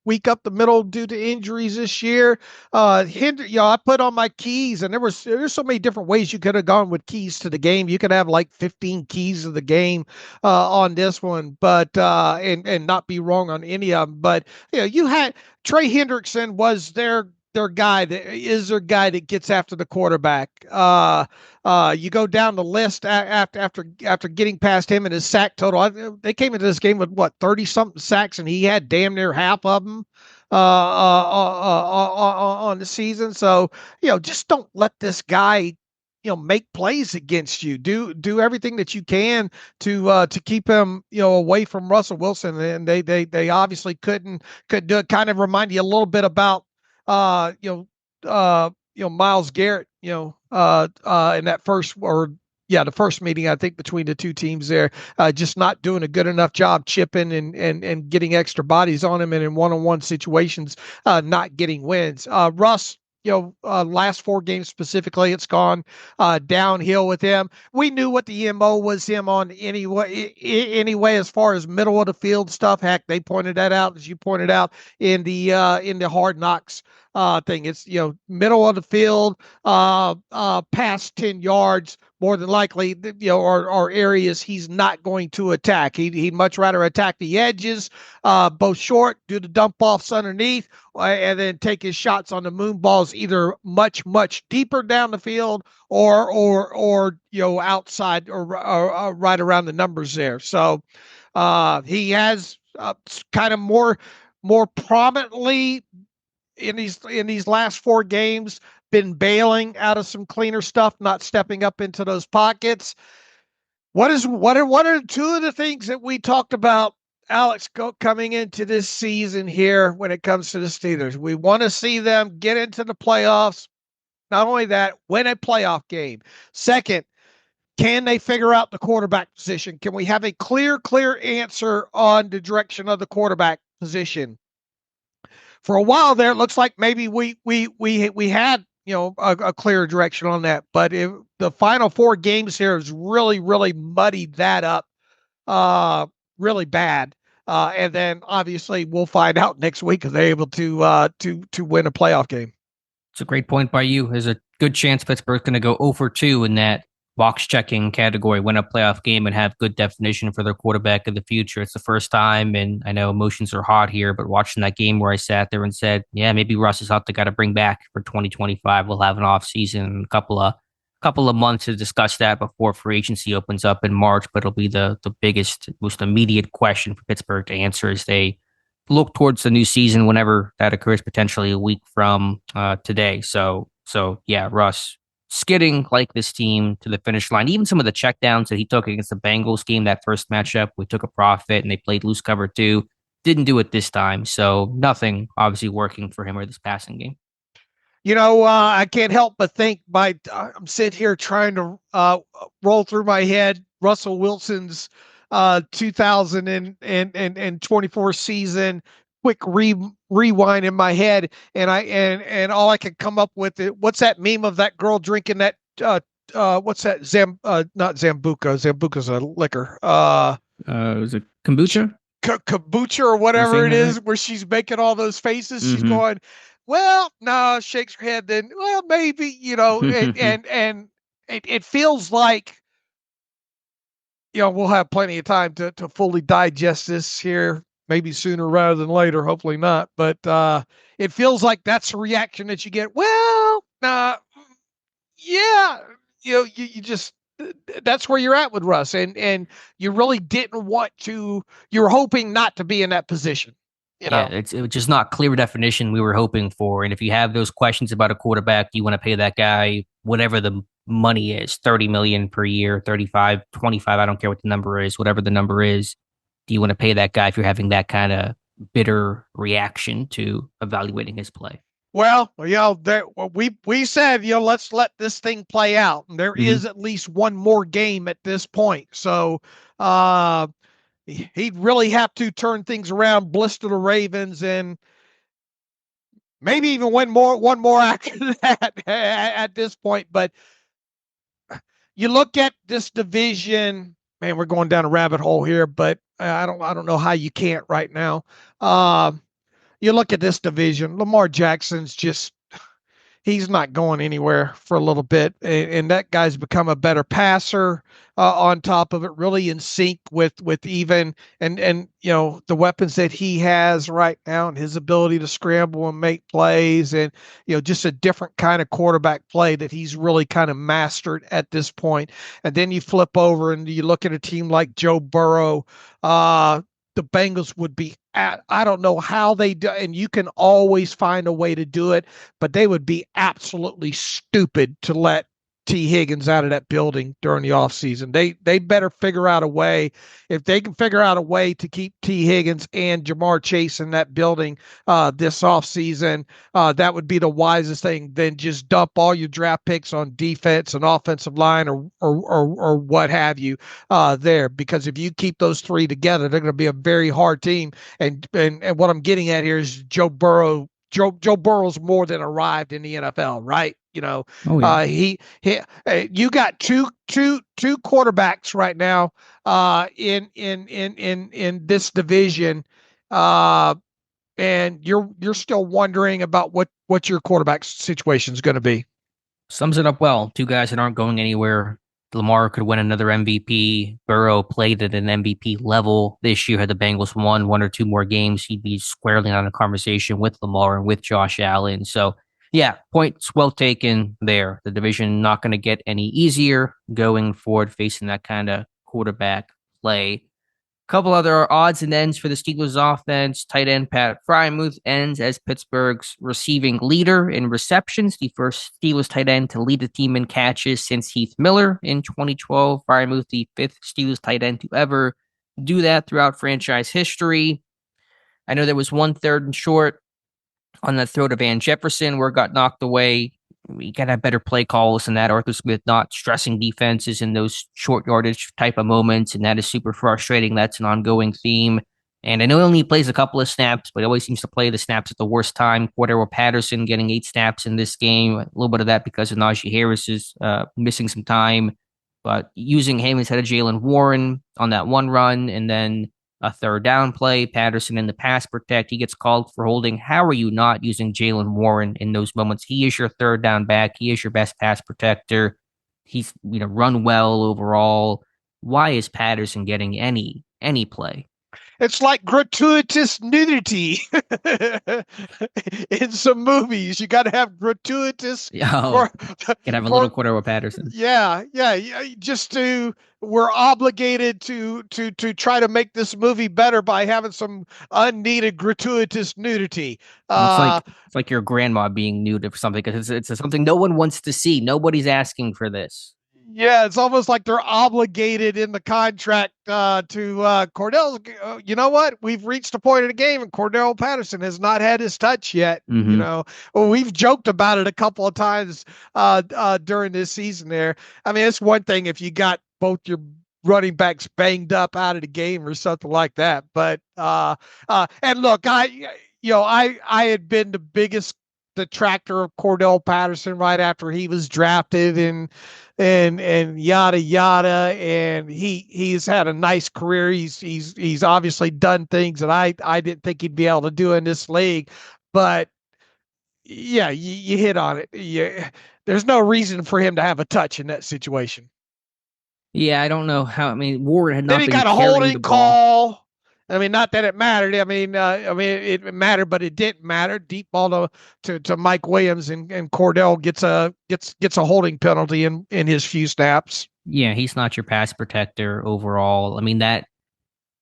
weak up the middle due to injuries this year. I put on my keys, and there's so many different ways you could have gone with keys to the game. You could have like 15 keys of the game on this one, but and not be wrong on any of them. But you had Trey Hendrickson was their guy that gets after the quarterback. You go down the list after getting past him and his sack total. They came into this game with 30 something sacks, and he had damn near half of them on the season. So just don't let this guy make plays against you. Do everything that you can to keep him away from Russell Wilson, and they obviously couldn't do it. Kind of remind you a little bit about Myles Garrett, in that the first meeting, I think, between the two teams there, just not doing a good enough job chipping and getting extra bodies on him, and in one-on-one situations, not getting wins. Russ, last four games specifically, it's gone downhill with him. We knew what the MO was him on anyway, as far as middle of the field stuff. Heck, they pointed that out, as you pointed out in the Hard Knocks thing. It's middle of the field, past 10 yards, more than likely, are areas he's not going to attack. He'd much rather attack the edges, both short, do the dump offs underneath, and then take his shots on the moon balls, either much deeper down the field or outside or right around the numbers there. So he has kind of more prominently in these last four games been bailing out of some cleaner stuff, not stepping up into those pockets. What are two of the things that we talked about, Alex, coming into this season here when it comes to the Steelers? We want to see them get into the playoffs. Not only that, win a playoff game. Second, can they figure out the quarterback position? Can we have a clear answer on the direction of the quarterback position? For a while there, it looks like maybe we had a clear direction on that, but the final four games here has really muddied that up really bad. And then obviously we'll find out next week if they're able to win a playoff game. It's a great point by you. There's a good chance Pittsburgh's going to go 0 for 2 in that box checking category, win a playoff game and have good definition for their quarterback of the future. It's the first time, and I know emotions are hot here, but watching that game where I sat there and said, yeah, maybe Russ is out to got to bring back for 2025. We'll have an off season, a couple of months to discuss that before free agency opens up in March, but it'll be the biggest, most immediate question for Pittsburgh to answer as they look towards the new season whenever that occurs, potentially a week from today. So yeah, Russ skidding like this team to the finish line. Even some of the checkdowns that he took against the Bengals game, that first matchup, we took a profit and they played loose cover too. Didn't do it this time. So nothing obviously working for him or this passing game. I can't help but think I'm sitting here trying to roll through my head Russell Wilson's 2024 season. Quick rewind in my head, and all I could come up with it. What's that meme of that girl drinking that? What's that? Not Zambuca. Zambuca's a liquor. Was it kombucha? Kombucha or whatever it is, right? Where she's making all those faces. She's going, well, no, shakes her head. Then, well, maybe, and it feels like, we'll have plenty of time to fully digest this here, maybe sooner rather than later. Hopefully not. But it feels like that's the reaction that you get. Well, yeah, you just, that's where you're at with Russ, and you really didn't want to. You're hoping not to be in that position. Yeah, it's just not clear definition we were hoping for. And if you have those questions about a quarterback, you want to pay that guy whatever the money is, 30 million per year, 35, 25, I don't care what the number is, whatever the number is. Do you want to pay that guy if you're having that kind of bitter reaction to evaluating his play? Well, we said, let's let this thing play out. And there is at least one more game at this point. So he'd really have to turn things around, blister the Ravens, and maybe even one more after that at this point. But you look at this division, man, we're going down a rabbit hole here, but I don't know how you can't right now. You look at this division, Lamar Jackson's he's not going anywhere for a little bit. And that guy's become a better passer on top of it, really in sync with even, and the weapons that he has right now and his ability to scramble and make plays and, just a different kind of quarterback play that he's really kind of mastered at this point. And then you flip over and you look at a team like Joe Burrow, the Bengals would be I don't know how they do, and you can always find a way to do it, but they would be absolutely stupid to let T. Higgins out of that building during the offseason. They better figure out a way. If they can figure out a way to keep T. Higgins and Jamar Chase in that building this offseason, that would be the wisest thing. Then just dump all your draft picks on defense and offensive line or what have you there. Because if you keep those three together, they're going to be a very hard team. And what I'm getting at here is Joe Burrow's more than arrived in the NFL, right? You got two quarterbacks right now in this division, and you're still wondering about what your quarterback situation is going to be. Sums it up well. Two guys that aren't going anywhere. Lamar could win another MVP. Burrow played at an MVP level this year. Had the Bengals won one or two more games, he'd be squarely on a conversation with Lamar and with Josh Allen. So, yeah, points well taken there. The division not going to get any easier going forward, facing that kind of quarterback play. Couple other odds and ends for the Steelers offense. Tight end Pat Freiermuth ends as Pittsburgh's receiving leader in receptions, the first Steelers tight end to lead the team in catches since Heath Miller in 2012. Freiermuth, the fifth Steelers tight end to ever do that throughout franchise history. I know there was 1 3rd and short on that throw to Van Jefferson where it got knocked away. We got to have better play calls than that. Arthur Smith not stressing defenses in those short yardage type of moments, and that is super frustrating. That's an ongoing theme. And I know he only plays a couple of snaps, but he always seems to play the snaps at the worst time. Cordero Patterson getting 8 snaps in this game. A little bit of that because of Najee Harris is missing some time. But using him instead of Jalen Warren on that one run, and then a third down play, Patterson in the pass protect, he gets called for holding. How are you not using Jalen Warren in those moments? He is your third down back. He is your best pass protector. He's run well overall. Why is Patterson getting any play? It's like gratuitous nudity in some movies. You got to have gratuitous. Can have a little Cordero Patterson. Yeah. We're obligated to try to make this movie better by having some unneeded gratuitous nudity. It's like your grandma being nude or something because it's something no one wants to see. Nobody's asking for this. Yeah, it's almost like they're obligated in the contract to Cordell. You know what? We've reached a point in the game, and Cordell Patterson has not had his touch yet. You Mm-hmm. know, well, we've joked about it a couple of times during this season. There, I mean, it's one thing if you got both your running backs banged up out of the game or something like that, but and look, I had been the biggest detractor of Cordell Patterson right after he was drafted and yada yada, and he's had a nice career. He's obviously done things that I didn't think he'd be able to do in this league, but yeah, you hit on it. Yeah, there's no reason for him to have a touch in that situation. Yeah, I don't know how. I mean, Ward had Then not he been got a carrying the holding ball. call. I mean, not that it mattered. I mean, it mattered, but it didn't matter. Deep ball to Mike Williams, and Cordell gets a holding penalty in his few snaps. Yeah, he's not your pass protector overall. I mean that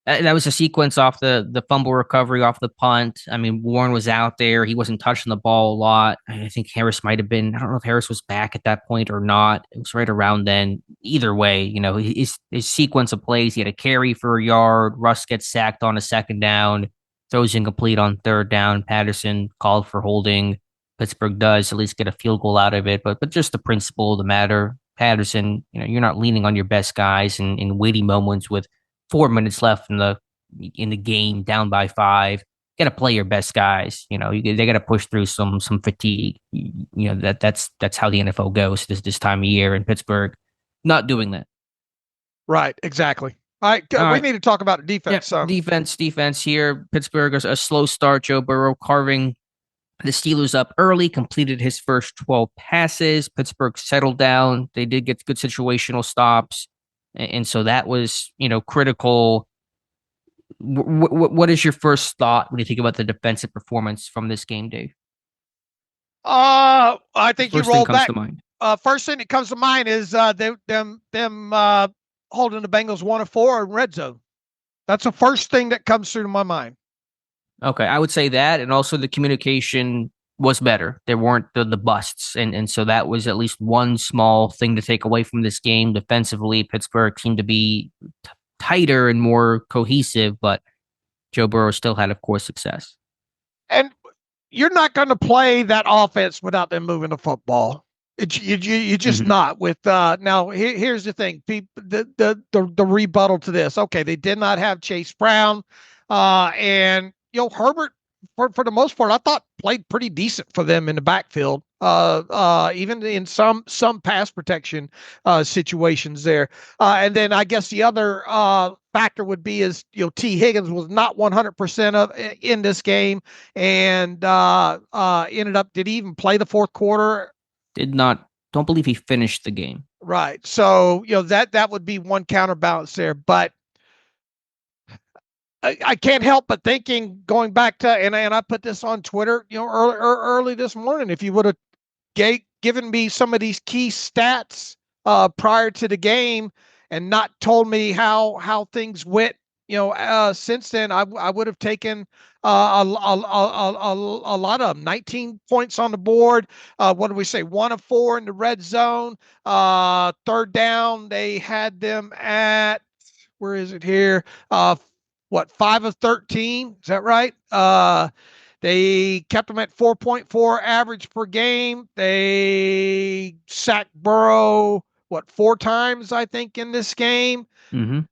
was a sequence off the fumble recovery off the punt. I mean, Warren was out there. He wasn't touching the ball a lot. I think Harris might have been. I don't know if Harris was back at that point or not. It was right around then. Either way, his sequence of plays. He had a carry for a yard. Russ gets sacked on a second down. Throws incomplete on third down. Patterson called for holding. Pittsburgh does at least get a field goal out of it, but just the principle of the matter. Patterson, you're not leaning on your best guys in weighty moments with 4 minutes left in the game, down by five. You got to play your best guys. They got to push through some fatigue. That's how the NFL goes this time of year in Pittsburgh. Not doing that. Right, exactly. All right, All we right. need to talk about Yeah, defense. defense here. Pittsburgh is a slow start. Joe Burrow carving the Steelers up early, completed his first 12 passes. Pittsburgh settled down. They did get good situational stops. And so that was, critical. What is your first thought when you think about the defensive performance from this game, Dave? I think you First thing rolled comes back. to mind. First thing that comes to mind is them holding the Bengals 1-4 in red zone. That's the first thing that comes through my mind. Okay, I would say that, and also the communication was better. There weren't the busts, and so that was at least one small thing to take away from this game. Defensively, Pittsburgh seemed to be tighter and more cohesive, but Joe Burrow still had, of course, success. And you're not going to play that offense without them moving the football. You're just not with now here's the thing, people, the rebuttal to this. Okay, they did not have Chase Brown, and Herbert for the most part I thought played pretty decent for them in the backfield, even in some pass protection situations there. And then I guess the other factor would be is T Higgins was not 100% of in this game, and ended up, did he even play the fourth quarter? Did not, don't believe he finished the game. Right. So, that would be one counterbalance there. But I can't help but thinking, going back to, and I put this on Twitter, early this morning, if you would have given me some of these key stats prior to the game and not told me how things went, since then, I would have taken a lot of them. 19 points on the board. What do we say? 1 of 4 in the red zone. Third down, they had them at, where is it here? 5 of 13? Is that right? They kept them at 4.4 average per game. They sacked Burrow 4 times, I think, in this game. Mm-hmm.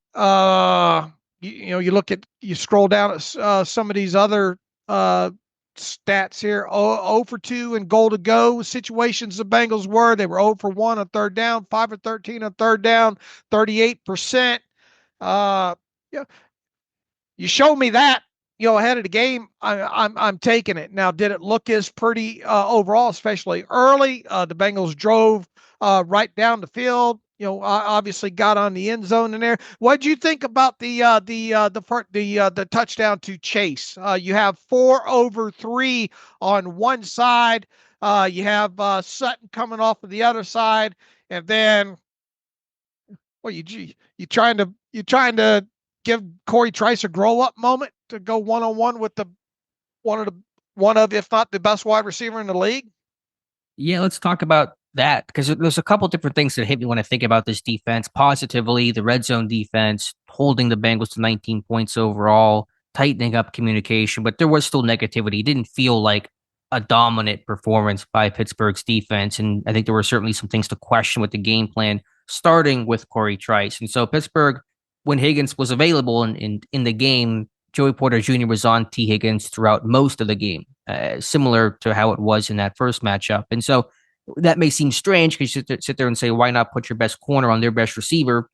You scroll down at some of these other stats here. 0 for 2 in goal to go situations. The Bengals were. They were 0 for 1 on third down, 5 for 13 on third down, 38%. Yeah, you show me that ahead of the game, I'm taking it. Now, did it look as pretty overall, especially early? The Bengals drove right down the field. Obviously got on the end zone in there. What did you think about the touchdown to Chase? You have 4 over 3 on one side. You have Sutton coming off of the other side, and then you trying to give Corey Trice a grow up moment to go 1-on-1 with one of if not the best wide receiver in the league? Yeah, let's talk about that because there's a couple different things that hit me when I think about this defense. Positively, the red zone defense holding the Bengals to 19 points overall, tightening up communication, but there was still negativity. It didn't feel like a dominant performance by Pittsburgh's defense. And I think there were certainly some things to question with the game plan, starting with Corey Trice. And so Pittsburgh, when Higgins was available in the game, Joey Porter Jr. was on T. Higgins throughout most of the game, similar to how it was in that first matchup. And so that may seem strange because you sit there and say, why not put your best corner on their best receiver?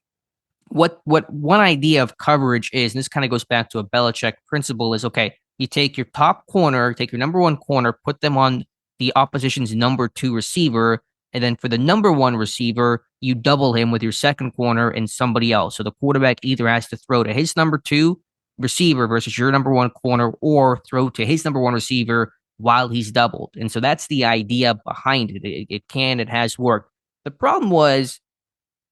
What one idea of coverage is, and this kind of goes back to a Belichick principle, is okay, you take your top corner, take your number one corner, put them on the opposition's number two receiver, and then for the number one receiver, you double him with your second corner and somebody else. So the quarterback either has to throw to his number two receiver versus your number one corner, or throw to his number one receiver while he's doubled. And so that's the idea behind it. It has worked. The problem was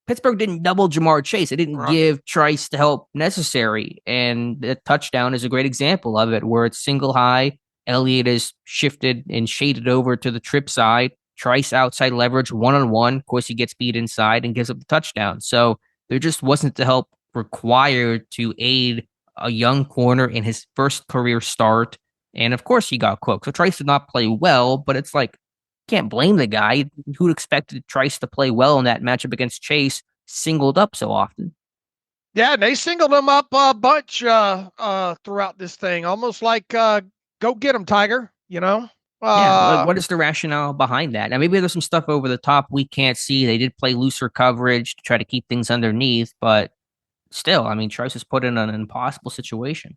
Pittsburgh didn't double Jamar Chase. It didn't give Trice the help necessary. And the touchdown is a great example of it, where it's single high. Elliott is shifted and shaded over to the trip side. Trice outside leverage one-on-one. Of course, he gets beat inside and gives up the touchdown. So there just wasn't the help required to aid a young corner in his first career start. And of course, he got cooked. So Trice did not play well, but it's like, can't blame the guy who expected Trice to play well in that matchup against Chase, singled up so often. Yeah, and they singled him up a bunch throughout this thing, almost like go get him, Tiger, you know? Yeah, what is the rationale behind that? Now, maybe there's some stuff over the top we can't see. They did play looser coverage to try to keep things underneath, but still, I mean, Trice was put in an impossible situation.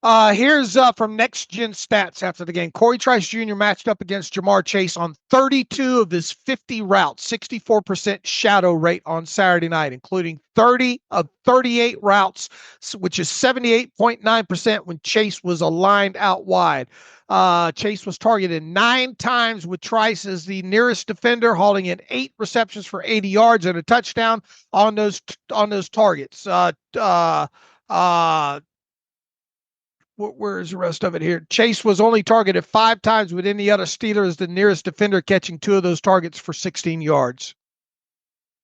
Here's from Next Gen Stats after the game. Corey Trice Jr. matched up against Jamar Chase on 32 of his 50 routes, 64% shadow rate on Saturday night, including 30 of 38 routes, which is 78.9% when Chase was aligned out wide. Chase was targeted 9 times with Trice as the nearest defender, hauling in 8 receptions for 80 yards and a touchdown on those targets. Where is the rest of it here? Chase was only targeted 5 times with any other Steeler as the nearest defender, catching 2 of those targets for 16 yards.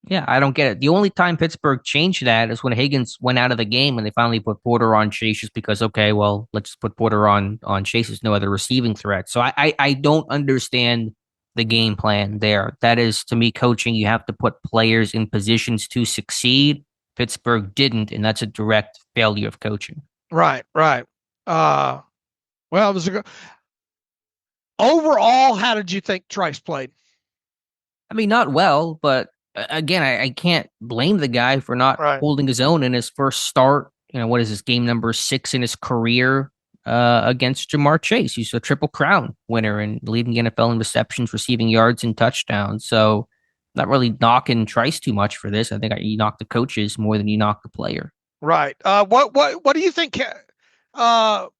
Yeah, I don't get it. The only time Pittsburgh changed that is when Higgins went out of the game and they finally put Porter on Chase just because, okay, well, let's put Porter on Chase. There's no other receiving threat. So I don't understand the game plan there. That is, to me, coaching. You have to put players in positions to succeed. Pittsburgh didn't, and that's a direct failure of coaching. Right. Well, it was overall, how did you think Trice played? I mean, not well, but again, I can't blame the guy for not holding his own in his first start. You know, what is this, game number 6 in his career against Jamar Chase? He's a Triple Crown winner and leading the NFL in receptions, receiving yards, and touchdowns. So not really knocking Trice too much for this. I think you knock the coaches more than you knock the player. Right. What do you think? What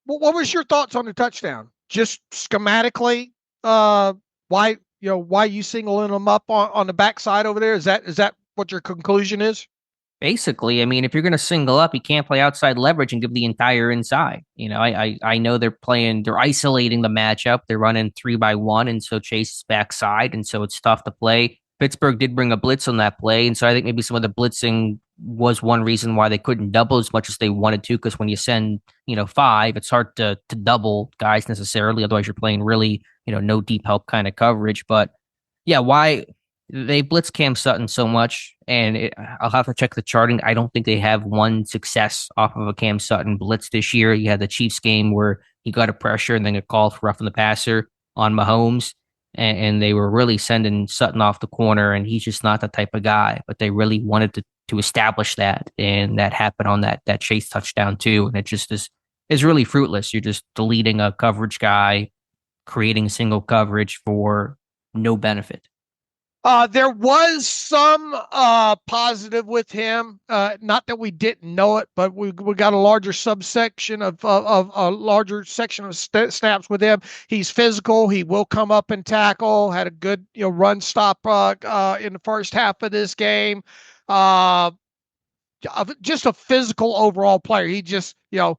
was your thoughts on the touchdown? Just schematically, why you singling them up on the backside over there? Is that what your conclusion is? Basically, I mean, if you're going to single up, you can't play outside leverage and give the entire inside. You know, I know they're isolating the matchup. They're running 3-by-1, and so Chase is backside, and so it's tough to play. Pittsburgh did bring a blitz on that play, and so I think maybe some of the blitzing was one reason why they couldn't double as much as they wanted to, because when you send, 5, it's hard to double guys necessarily. Otherwise, you're playing really, no deep help kind of coverage. But yeah, why they blitz Cam Sutton so much, and I'll have to check the charting. I don't think they have one success off of a Cam Sutton blitz this year. You had the Chiefs game where he got a pressure and then a call for roughing the passer on Mahomes, and they were really sending Sutton off the corner, and he's just not that type of guy. But they really wanted to establish that, and that happened on that Chase touchdown too. And it just is really fruitless. You're just deleting a coverage guy, creating single coverage for no benefit. There was some positive with him. Not that we didn't know it, but we got a larger subsection of a larger section of snaps with him. He's physical. He will come up and tackle. Had a good run stop in the first half of this game. Just a physical overall player. He just you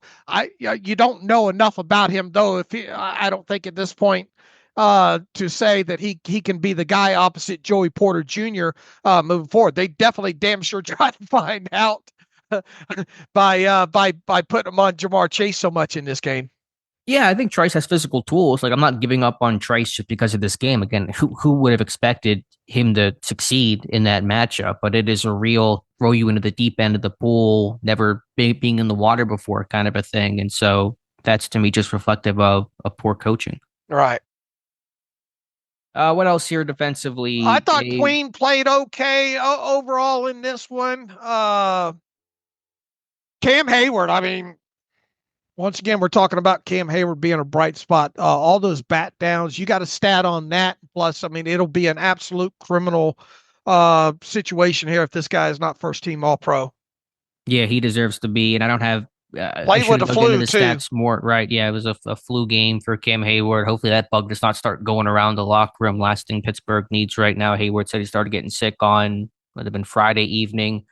don't know enough about him though. I don't think at this point to say that he can be the guy opposite Joey Porter Jr. Moving forward. They definitely damn sure try to find out by putting him on Jamar Chase so much in this game. Yeah, I think Trice has physical tools. Like I'm not giving up on Trice just because of this game. Again, who would have expected him to succeed in that matchup? But it is a real throw you into the deep end of the pool, never being in the water before kind of a thing. And so that's to me just reflective of poor coaching. Right. What else here defensively? I thought Queen played okay overall in this one. Cam Hayward, I mean, once again, we're talking about Cam Hayward being a bright spot. All those bat downs, you got a stat on that. Plus, I mean, it'll be an absolute criminal situation here if this guy is not first team All Pro. Yeah, he deserves to be. And I don't have play with the flu the too. Stats more right. Yeah, it was a flu game for Cam Hayward. Hopefully that bug does not start going around the locker room. Last thing Pittsburgh needs right now. Hayward said he started getting sick on would have been Friday evening.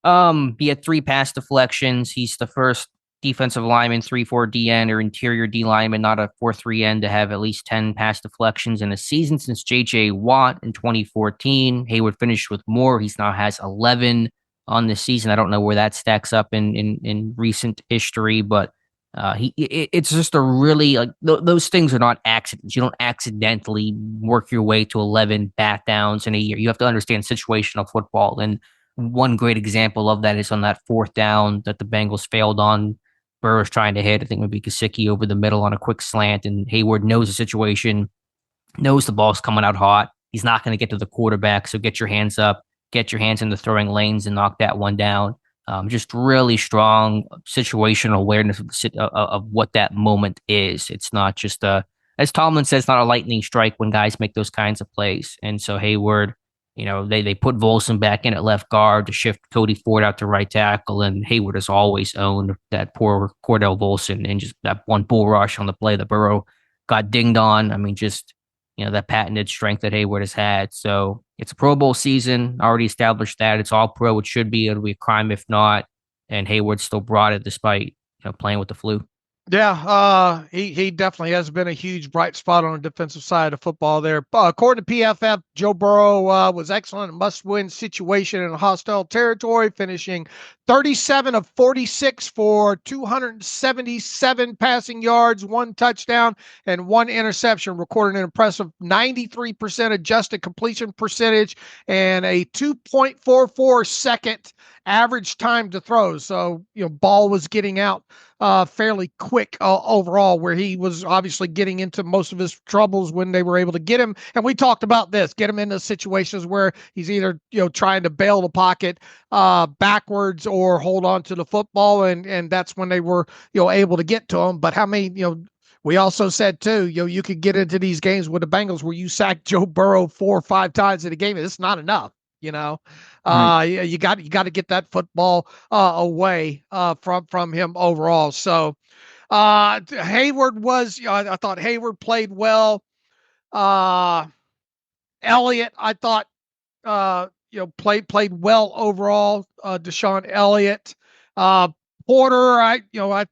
He had 3 pass deflections. He's the first defensive lineman, 3-4 DN or interior D lineman, not a 4-3 end to have at least 10 pass deflections in a season since JJ Watt in 2014. Hayward finished with more. He now has 11 on this season. I don't know where that stacks up in recent history, but it's just a really like those things are not accidents. You don't accidentally work your way to 11 bat downs in a year. You have to understand situational football. And one great example of that is on that 4th down that the Bengals failed on. Burrow's trying to hit. I think maybe Gesicki over the middle on a quick slant, and Hayward knows the situation, knows the ball's coming out hot. He's not going to get to the quarterback, so get your hands up, get your hands in the throwing lanes, and knock that one down. Just really strong situational awareness of what that moment is. It's not just as Tomlin says, not a lightning strike when guys make those kinds of plays. And so Hayward, they put Volson back in at left guard to shift Cody Ford out to right tackle, and Hayward has always owned that poor Cordell Volson and just that one bull rush on the play that Burrow got dinged on. I mean, just that patented strength that Hayward has had. So it's a Pro Bowl season, already established that it's all pro. It should be. It'll be a crime if not. And Hayward still brought it despite playing with the flu. Yeah, he definitely has been a huge bright spot on the defensive side of football there. According to PFF, Joe Burrow was excellent in must-win situation in hostile territory, finishing 37 of 46 for 277 passing yards, 1 touchdown, and 1 interception, recording an impressive 93% adjusted completion percentage and a 2.44 second average time to throw. So, ball was getting out fairly quick overall, where he was obviously getting into most of his troubles when they were able to get him. And we talked about this, get him into situations where he's either, trying to bail the pocket backwards or hold on to the football. And that's when they were, able to get to him. But how many, we also said too, you could get into these games with the Bengals where you sack Joe Burrow 4 or 5 times in a game. It's not enough. You got to get that football away from him overall. So Hayward was, I thought Hayward played well. Elliott, I thought, played well overall. Deshaun Elliott, Porter, I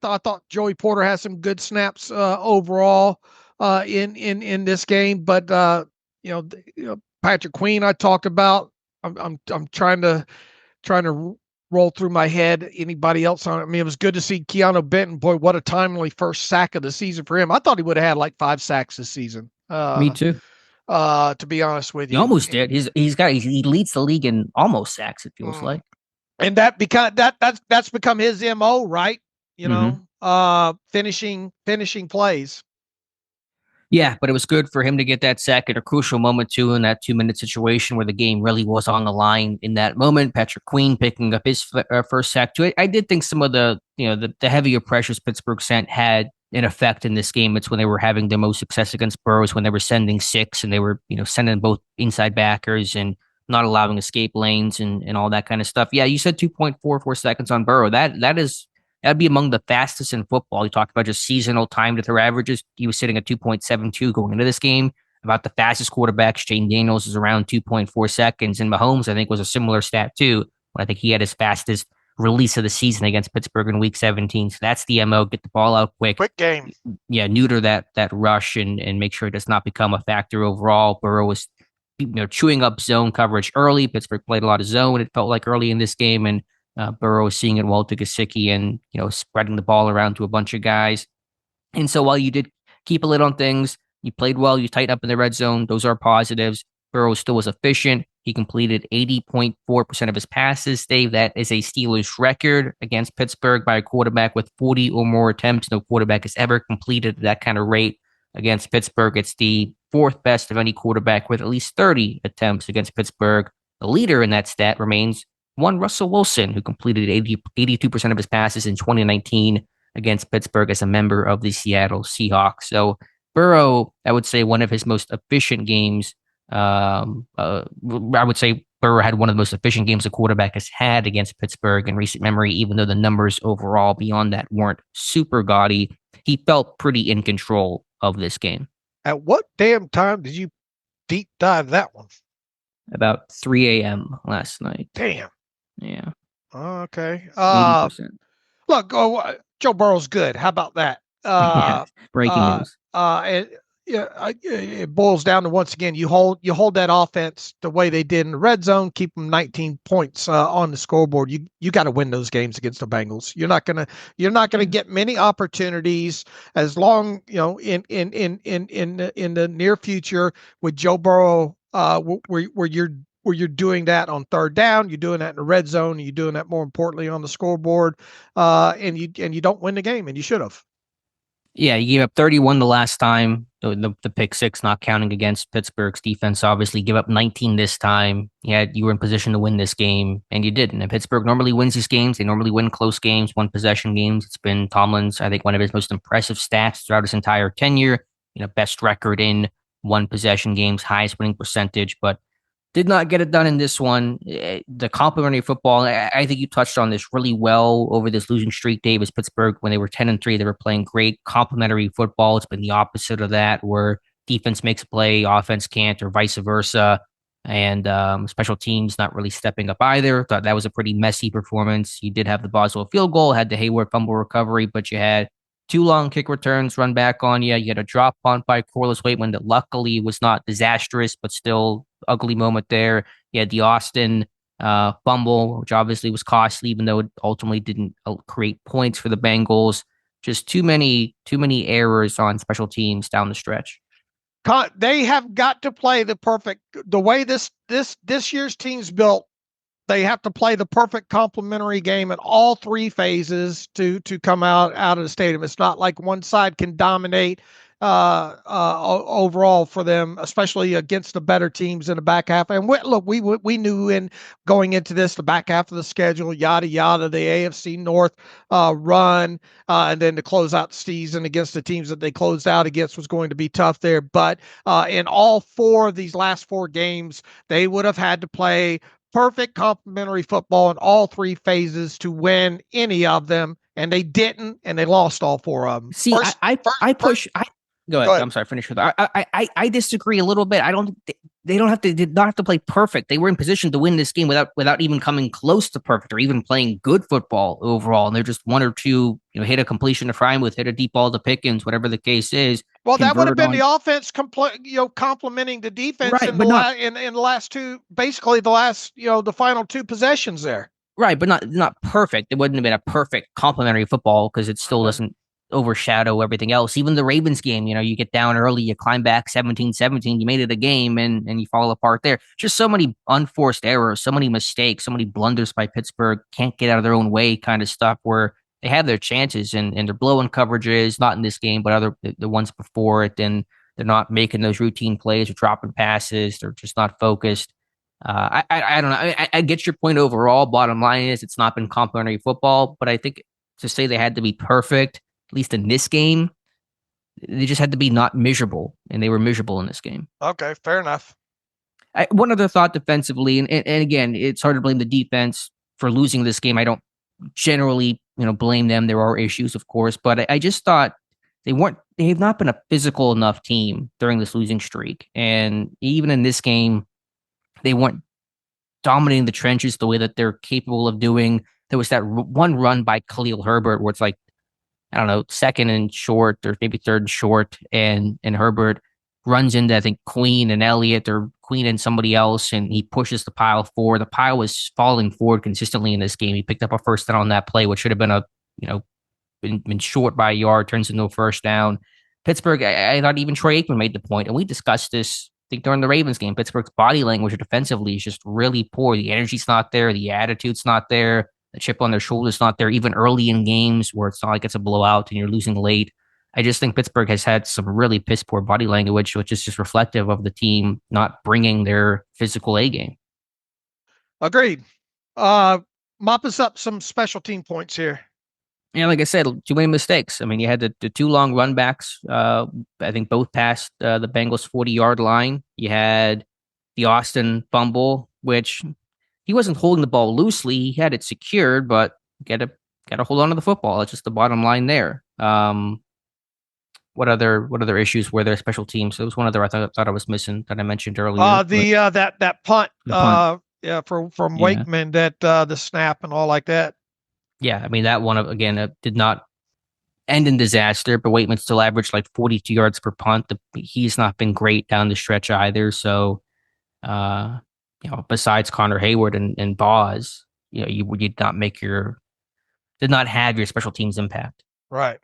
thought Joey Porter has some good snaps overall in this game, but Patrick Queen I talked about. I'm trying to roll through my head anybody else on it. I mean, it was good to see Keanu Benton. Boy, what a timely first sack of the season for him. I thought he would have had like 5 sacks this season. Me too. To be honest with you, he almost did. He leads the league in almost sacks. It feels like, and that's become his MO, right? Finishing plays. Yeah, but it was good for him to get that sack at a crucial moment too, in that 2-minute situation where the game really was on the line in that moment. Patrick Queen picking up his first sack too. I did think some of the heavier pressures Pittsburgh sent had an effect in this game. It's when they were having the most success against Burrows, when they were sending 6 and they were sending both inside backers and not allowing escape lanes and all that kind of stuff. Yeah, you said 2.44 seconds on Burrow. That'd be among the fastest in football. You talked about just seasonal time to throw averages. He was sitting at 2.72 going into this game. About the fastest quarterbacks, Jane Daniels is around 2.4 seconds. And Mahomes, I think, was a similar stat too. I think he had his fastest release of the season against Pittsburgh in Week 17. So that's the MO: get the ball out quick. Quick game. Yeah, neuter that rush and make sure it does not become a factor overall. Burrow was chewing up zone coverage early. Pittsburgh played a lot of zone, it felt like, early in this game, and Burrow was seeing it well to Gesicki and spreading the ball around to a bunch of guys. And so while you did keep a lid on things, you played well, you tightened up in the red zone. Those are positives. Burrow still was efficient. He completed 80.4% of his passes, Dave. That is a Steelers record against Pittsburgh by a quarterback with 40 or more attempts. No quarterback has ever completed that kind of rate against Pittsburgh. It's the fourth best of any quarterback with at least 30 attempts against Pittsburgh. The leader in that stat remains one Russell Wilson, who completed 82% of his passes in 2019 against Pittsburgh as a member of the Seattle Seahawks. So Burrow, I would say, one of his most efficient games. I would say Burrow had one of the most efficient games a quarterback has had against Pittsburgh in recent memory, even though the numbers overall beyond that weren't super gaudy. He felt pretty in control of this game. At what damn time did you deep dive that one? About 3 a.m. last night. Damn. Yeah. Okay. 80%. Look, Joe Burrow's good. How about that? Breaking news. And it boils down to, once again, you hold that offense the way they did in the red zone, keep them 19 points on the scoreboard. You got to win those games against the Bengals. You're not gonna get many opportunities as long in the near future with Joe Burrow, where you're doing that on third down, you're doing that in the red zone, and you're doing that, more importantly, on the scoreboard, and you don't win the game, and you should have. Yeah, you gave up 31 the last time, the pick six not counting against Pittsburgh's defense. Obviously, give up 19 this time. You were in position to win this game, and you didn't. And Pittsburgh normally wins these games. They normally win close games, one possession games. It's been Tomlin's, I think, one of his most impressive stats throughout his entire tenure. Best record in one possession games, highest winning percentage, but did not get it done in this one. The complementary football, I think you touched on this really well over this losing streak, Dave. As Pittsburgh, when they were 10-3, they were playing great complementary football. It's been the opposite of that, where defense makes a play, offense can't, or vice versa. And special teams not really stepping up either. Thought that was a pretty messy performance. You did have the Boswell field goal, had the Hayward fumble recovery, but you had two long kick returns run back on you. You had a drop punt by Corliss Waitman that luckily was not disastrous, but still ugly moment there. You had the Austin fumble, which obviously was costly, even though it ultimately didn't create points for the Bengals. Just too many errors on special teams down the stretch. They have got to play the way this year's team's built. They have to play the perfect complementary game in all three phases to come out of the stadium. It's not like one side can dominate overall for them, especially against the better teams in the back half. And we knew in going into this, the back half of the schedule, yada yada, the AFC North run, and then to close out the season against the teams that they closed out against was going to be tough there. But in all four of these last four games, they would have had to play perfect complementary football in all three phases to win any of them, and they didn't, and they lost all four of them. See, Go ahead. I'm sorry. Finish with that. I disagree a little bit. They did not have to play perfect. They were in position to win this game without even coming close to perfect or even playing good football overall. And they're just one or two, hit a completion to Frymouth, hit a deep ball to Pickens, whatever the case is. Well, that would have been the offense, complementing the defense, right, in the last two, basically the final two possessions there. Right, but not perfect. It wouldn't have been a perfect complementary football because it still doesn't overshadow everything else. Even the Ravens game, you get down early, you climb back 17-17, you made it a game, and you fall apart there. Just so many unforced errors, so many mistakes, so many blunders by Pittsburgh, can't get out of their own way kind of stuff, where they have their chances and they're blowing coverages, not in this game, but the ones before it, and they're not making those routine plays or dropping passes. They're just not focused. I don't know. I get your point overall. Bottom line is it's not been complementary football, but I think to say they had to be perfect, at least in this game, they just had to be not miserable, and they were miserable in this game. Okay, fair enough. One other thought defensively, and again, it's hard to blame the defense for losing this game. I don't generally, blame them. There are issues, of course, but I just thought they have not been a physical enough team during this losing streak. And even in this game, they weren't dominating the trenches the way that they're capable of doing. there was that one run by Khalil Herbert where it's like, I don't know, second and short or maybe third and short, and Herbert runs into, I think, Queen and Elliott, or Queen and somebody else, and he pushes the pile forward. The pile was falling forward consistently in this game. He picked up a first down on that play, which should have been been short by a yard, turns into a first down. Pittsburgh, I thought even Troy Aikman made the point, and we discussed this, I think, during the Ravens game. Pittsburgh's body language defensively is just really poor. The energy's not there. The attitude's not there. The chip on their shoulder's not there, even early in games where it's not like it's a blowout and you're losing late. I just think Pittsburgh has had some really piss poor body language, which is just reflective of the team not bringing their physical A game. Agreed. Mop us up some special team points here. Yeah, like I said, too many mistakes. I mean, you had the two long run backs, I think both past the Bengals 40-yard line. You had the Austin fumble, which he wasn't holding the ball loosely. He had it secured, but got to hold on to the football. It's just the bottom line there. What other issues were there? Special teams. There was one other I thought I was missing that I mentioned earlier. That punt. Punt. From Wakeman, that the snap and all like that. Yeah, I mean, that one, again, did not end in disaster, but Waitman still averaged like 42 yards per punt. He's not been great down the stretch either. So, besides Connor Hayward and Boz, you did not have your special teams impact. Right.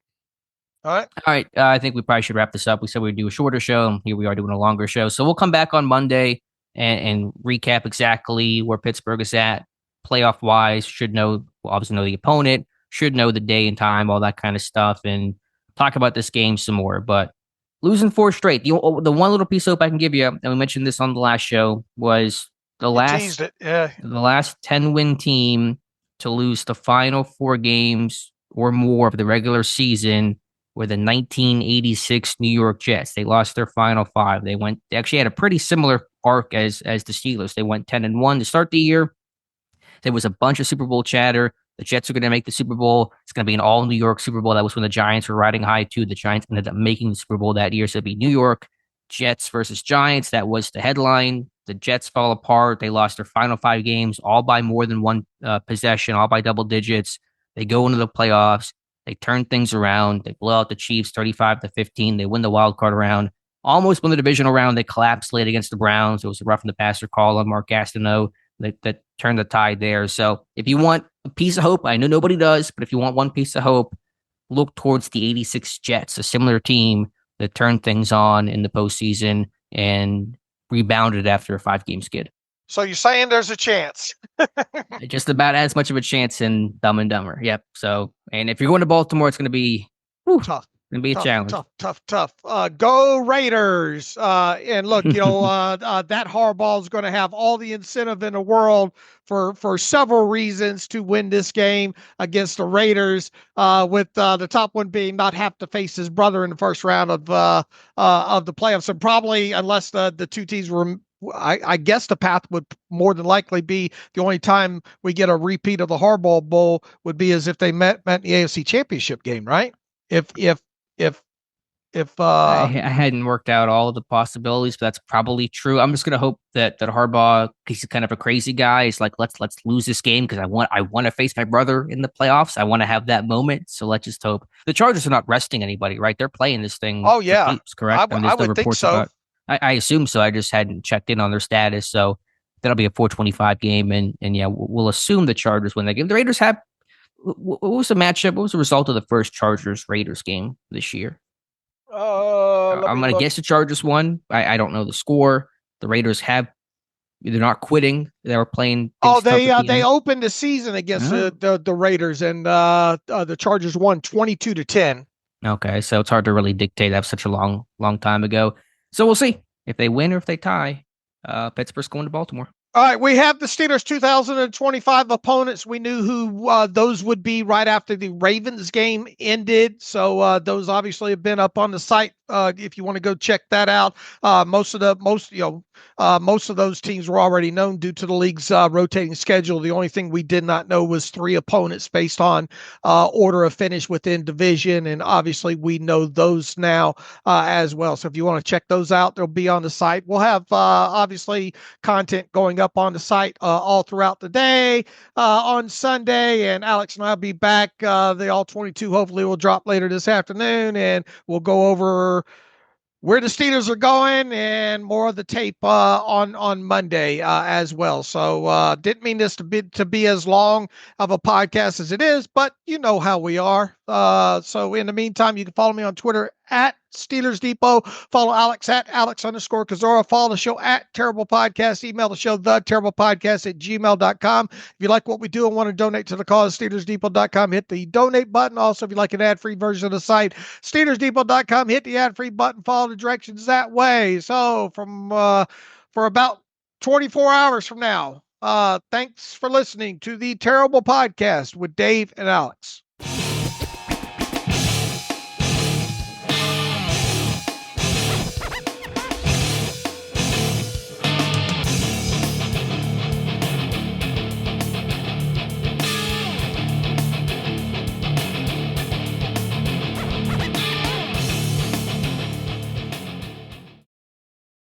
All right. I think we probably should wrap this up. We said we'd do a shorter show, and here we are doing a longer show. So we'll come back on Monday and recap exactly where Pittsburgh is at playoff wise. Obviously know the opponent, should know the day and time, all that kind of stuff, and talk about this game some more. But losing 4 straight, the one little piece of hope I can give you, and we mentioned this on the last show, was the last 10-win team to lose the final 4 games or more of the regular season were the 1986 New York Jets. They lost their final 5. They actually had a pretty similar arc as the Steelers. They went 10-1 to start the year. There was a bunch of Super Bowl chatter. The Jets are going to make the Super Bowl. It's going to be an all New York Super Bowl. That was when the Giants were riding high too. The Giants ended up making the Super Bowl that year. So it'd be New York Jets versus Giants. That was the headline. The Jets fell apart. They lost their final 5 games, all by more than one possession, all by double digits. They go into the playoffs. They turn things around. They blow out the Chiefs 35-15. They win the wild card round. Almost win the divisional round. They collapsed late against the Browns. It was a roughing the passer call on Mark Gastineau that turned the tide there. So if you want a piece of hope, I know nobody does, but if you want one piece of hope, look towards the 86 Jets, a similar team that turned things on in the postseason and rebounded after a 5-game skid. So you're saying there's a chance? Just about as much of a chance in Dumb and Dumber. Yep. So, and if you're going to Baltimore, it's going to be tough. Going to be a challenge. Tough. Go Raiders. And look, that Harbaugh is going to have all the incentive in the world for several reasons to win this game against the Raiders, with the top one being not have to face his brother in the first round of the playoffs. And probably, unless the two teams were, I guess the path would more than likely be the only time we get a repeat of the Harbaugh Bowl would be as if they met in the AFC Championship game, right? If I hadn't worked out all of the possibilities, but that's probably true. I'm just gonna hope that Harbaugh, he's kind of a crazy guy. He's like, let's lose this game because I want to face my brother in the playoffs. I want to have that moment. So let's just hope. The Chargers are not resting anybody, right? They're playing this thing. Oh yeah, keeps, correct. I would think so. I assume so. I just hadn't checked in on their status, so that'll be a 4:25 game, and yeah, we'll assume the Chargers win that game. The Raiders have. What was the matchup? What was the result of the first Chargers-Raiders game this year? I'm going to guess the Chargers won. I don't know the score. The Raiders they're not quitting. They were playing. They opened the season against the Raiders, and the Chargers won 22-10. Okay, so it's hard to really dictate. That was such a long time ago. So we'll see if they win or if they tie. Pittsburgh's going to Baltimore. All right, we have the Steelers 2025 opponents. We knew who those would be right after the Ravens game ended. So those obviously have been up on the site if you want to go check that out. Most of those teams were already known due to the league's rotating schedule. The only thing we did not know was 3 opponents based on order of finish within division, and obviously we know those now as well. So if you want to check those out, they'll be on the site. We'll have obviously content going up on the site all throughout the day on Sunday, and Alex and I'll be back. The All 22 hopefully will drop later this afternoon, and we'll go over where the Steelers are going and more of the tape on Monday as well. So didn't mean this to be as long of a podcast as it is, but you know how we are. So in the meantime, you can follow me on Twitter at Steelers Depot. Follow Alex at Alex_Kozora. Follow the show at Terrible Podcast. Email the show, theterriblepodcast@gmail.com. If you like what we do and want to donate to the cause, SteelersDepot.com. Hit the donate button. Also, if you like an ad-free version of the site, SteelersDepot.com. Hit the ad-free button. Follow the directions that way. So for about 24 hours from now, thanks for listening to the Terrible Podcast with Dave and Alex.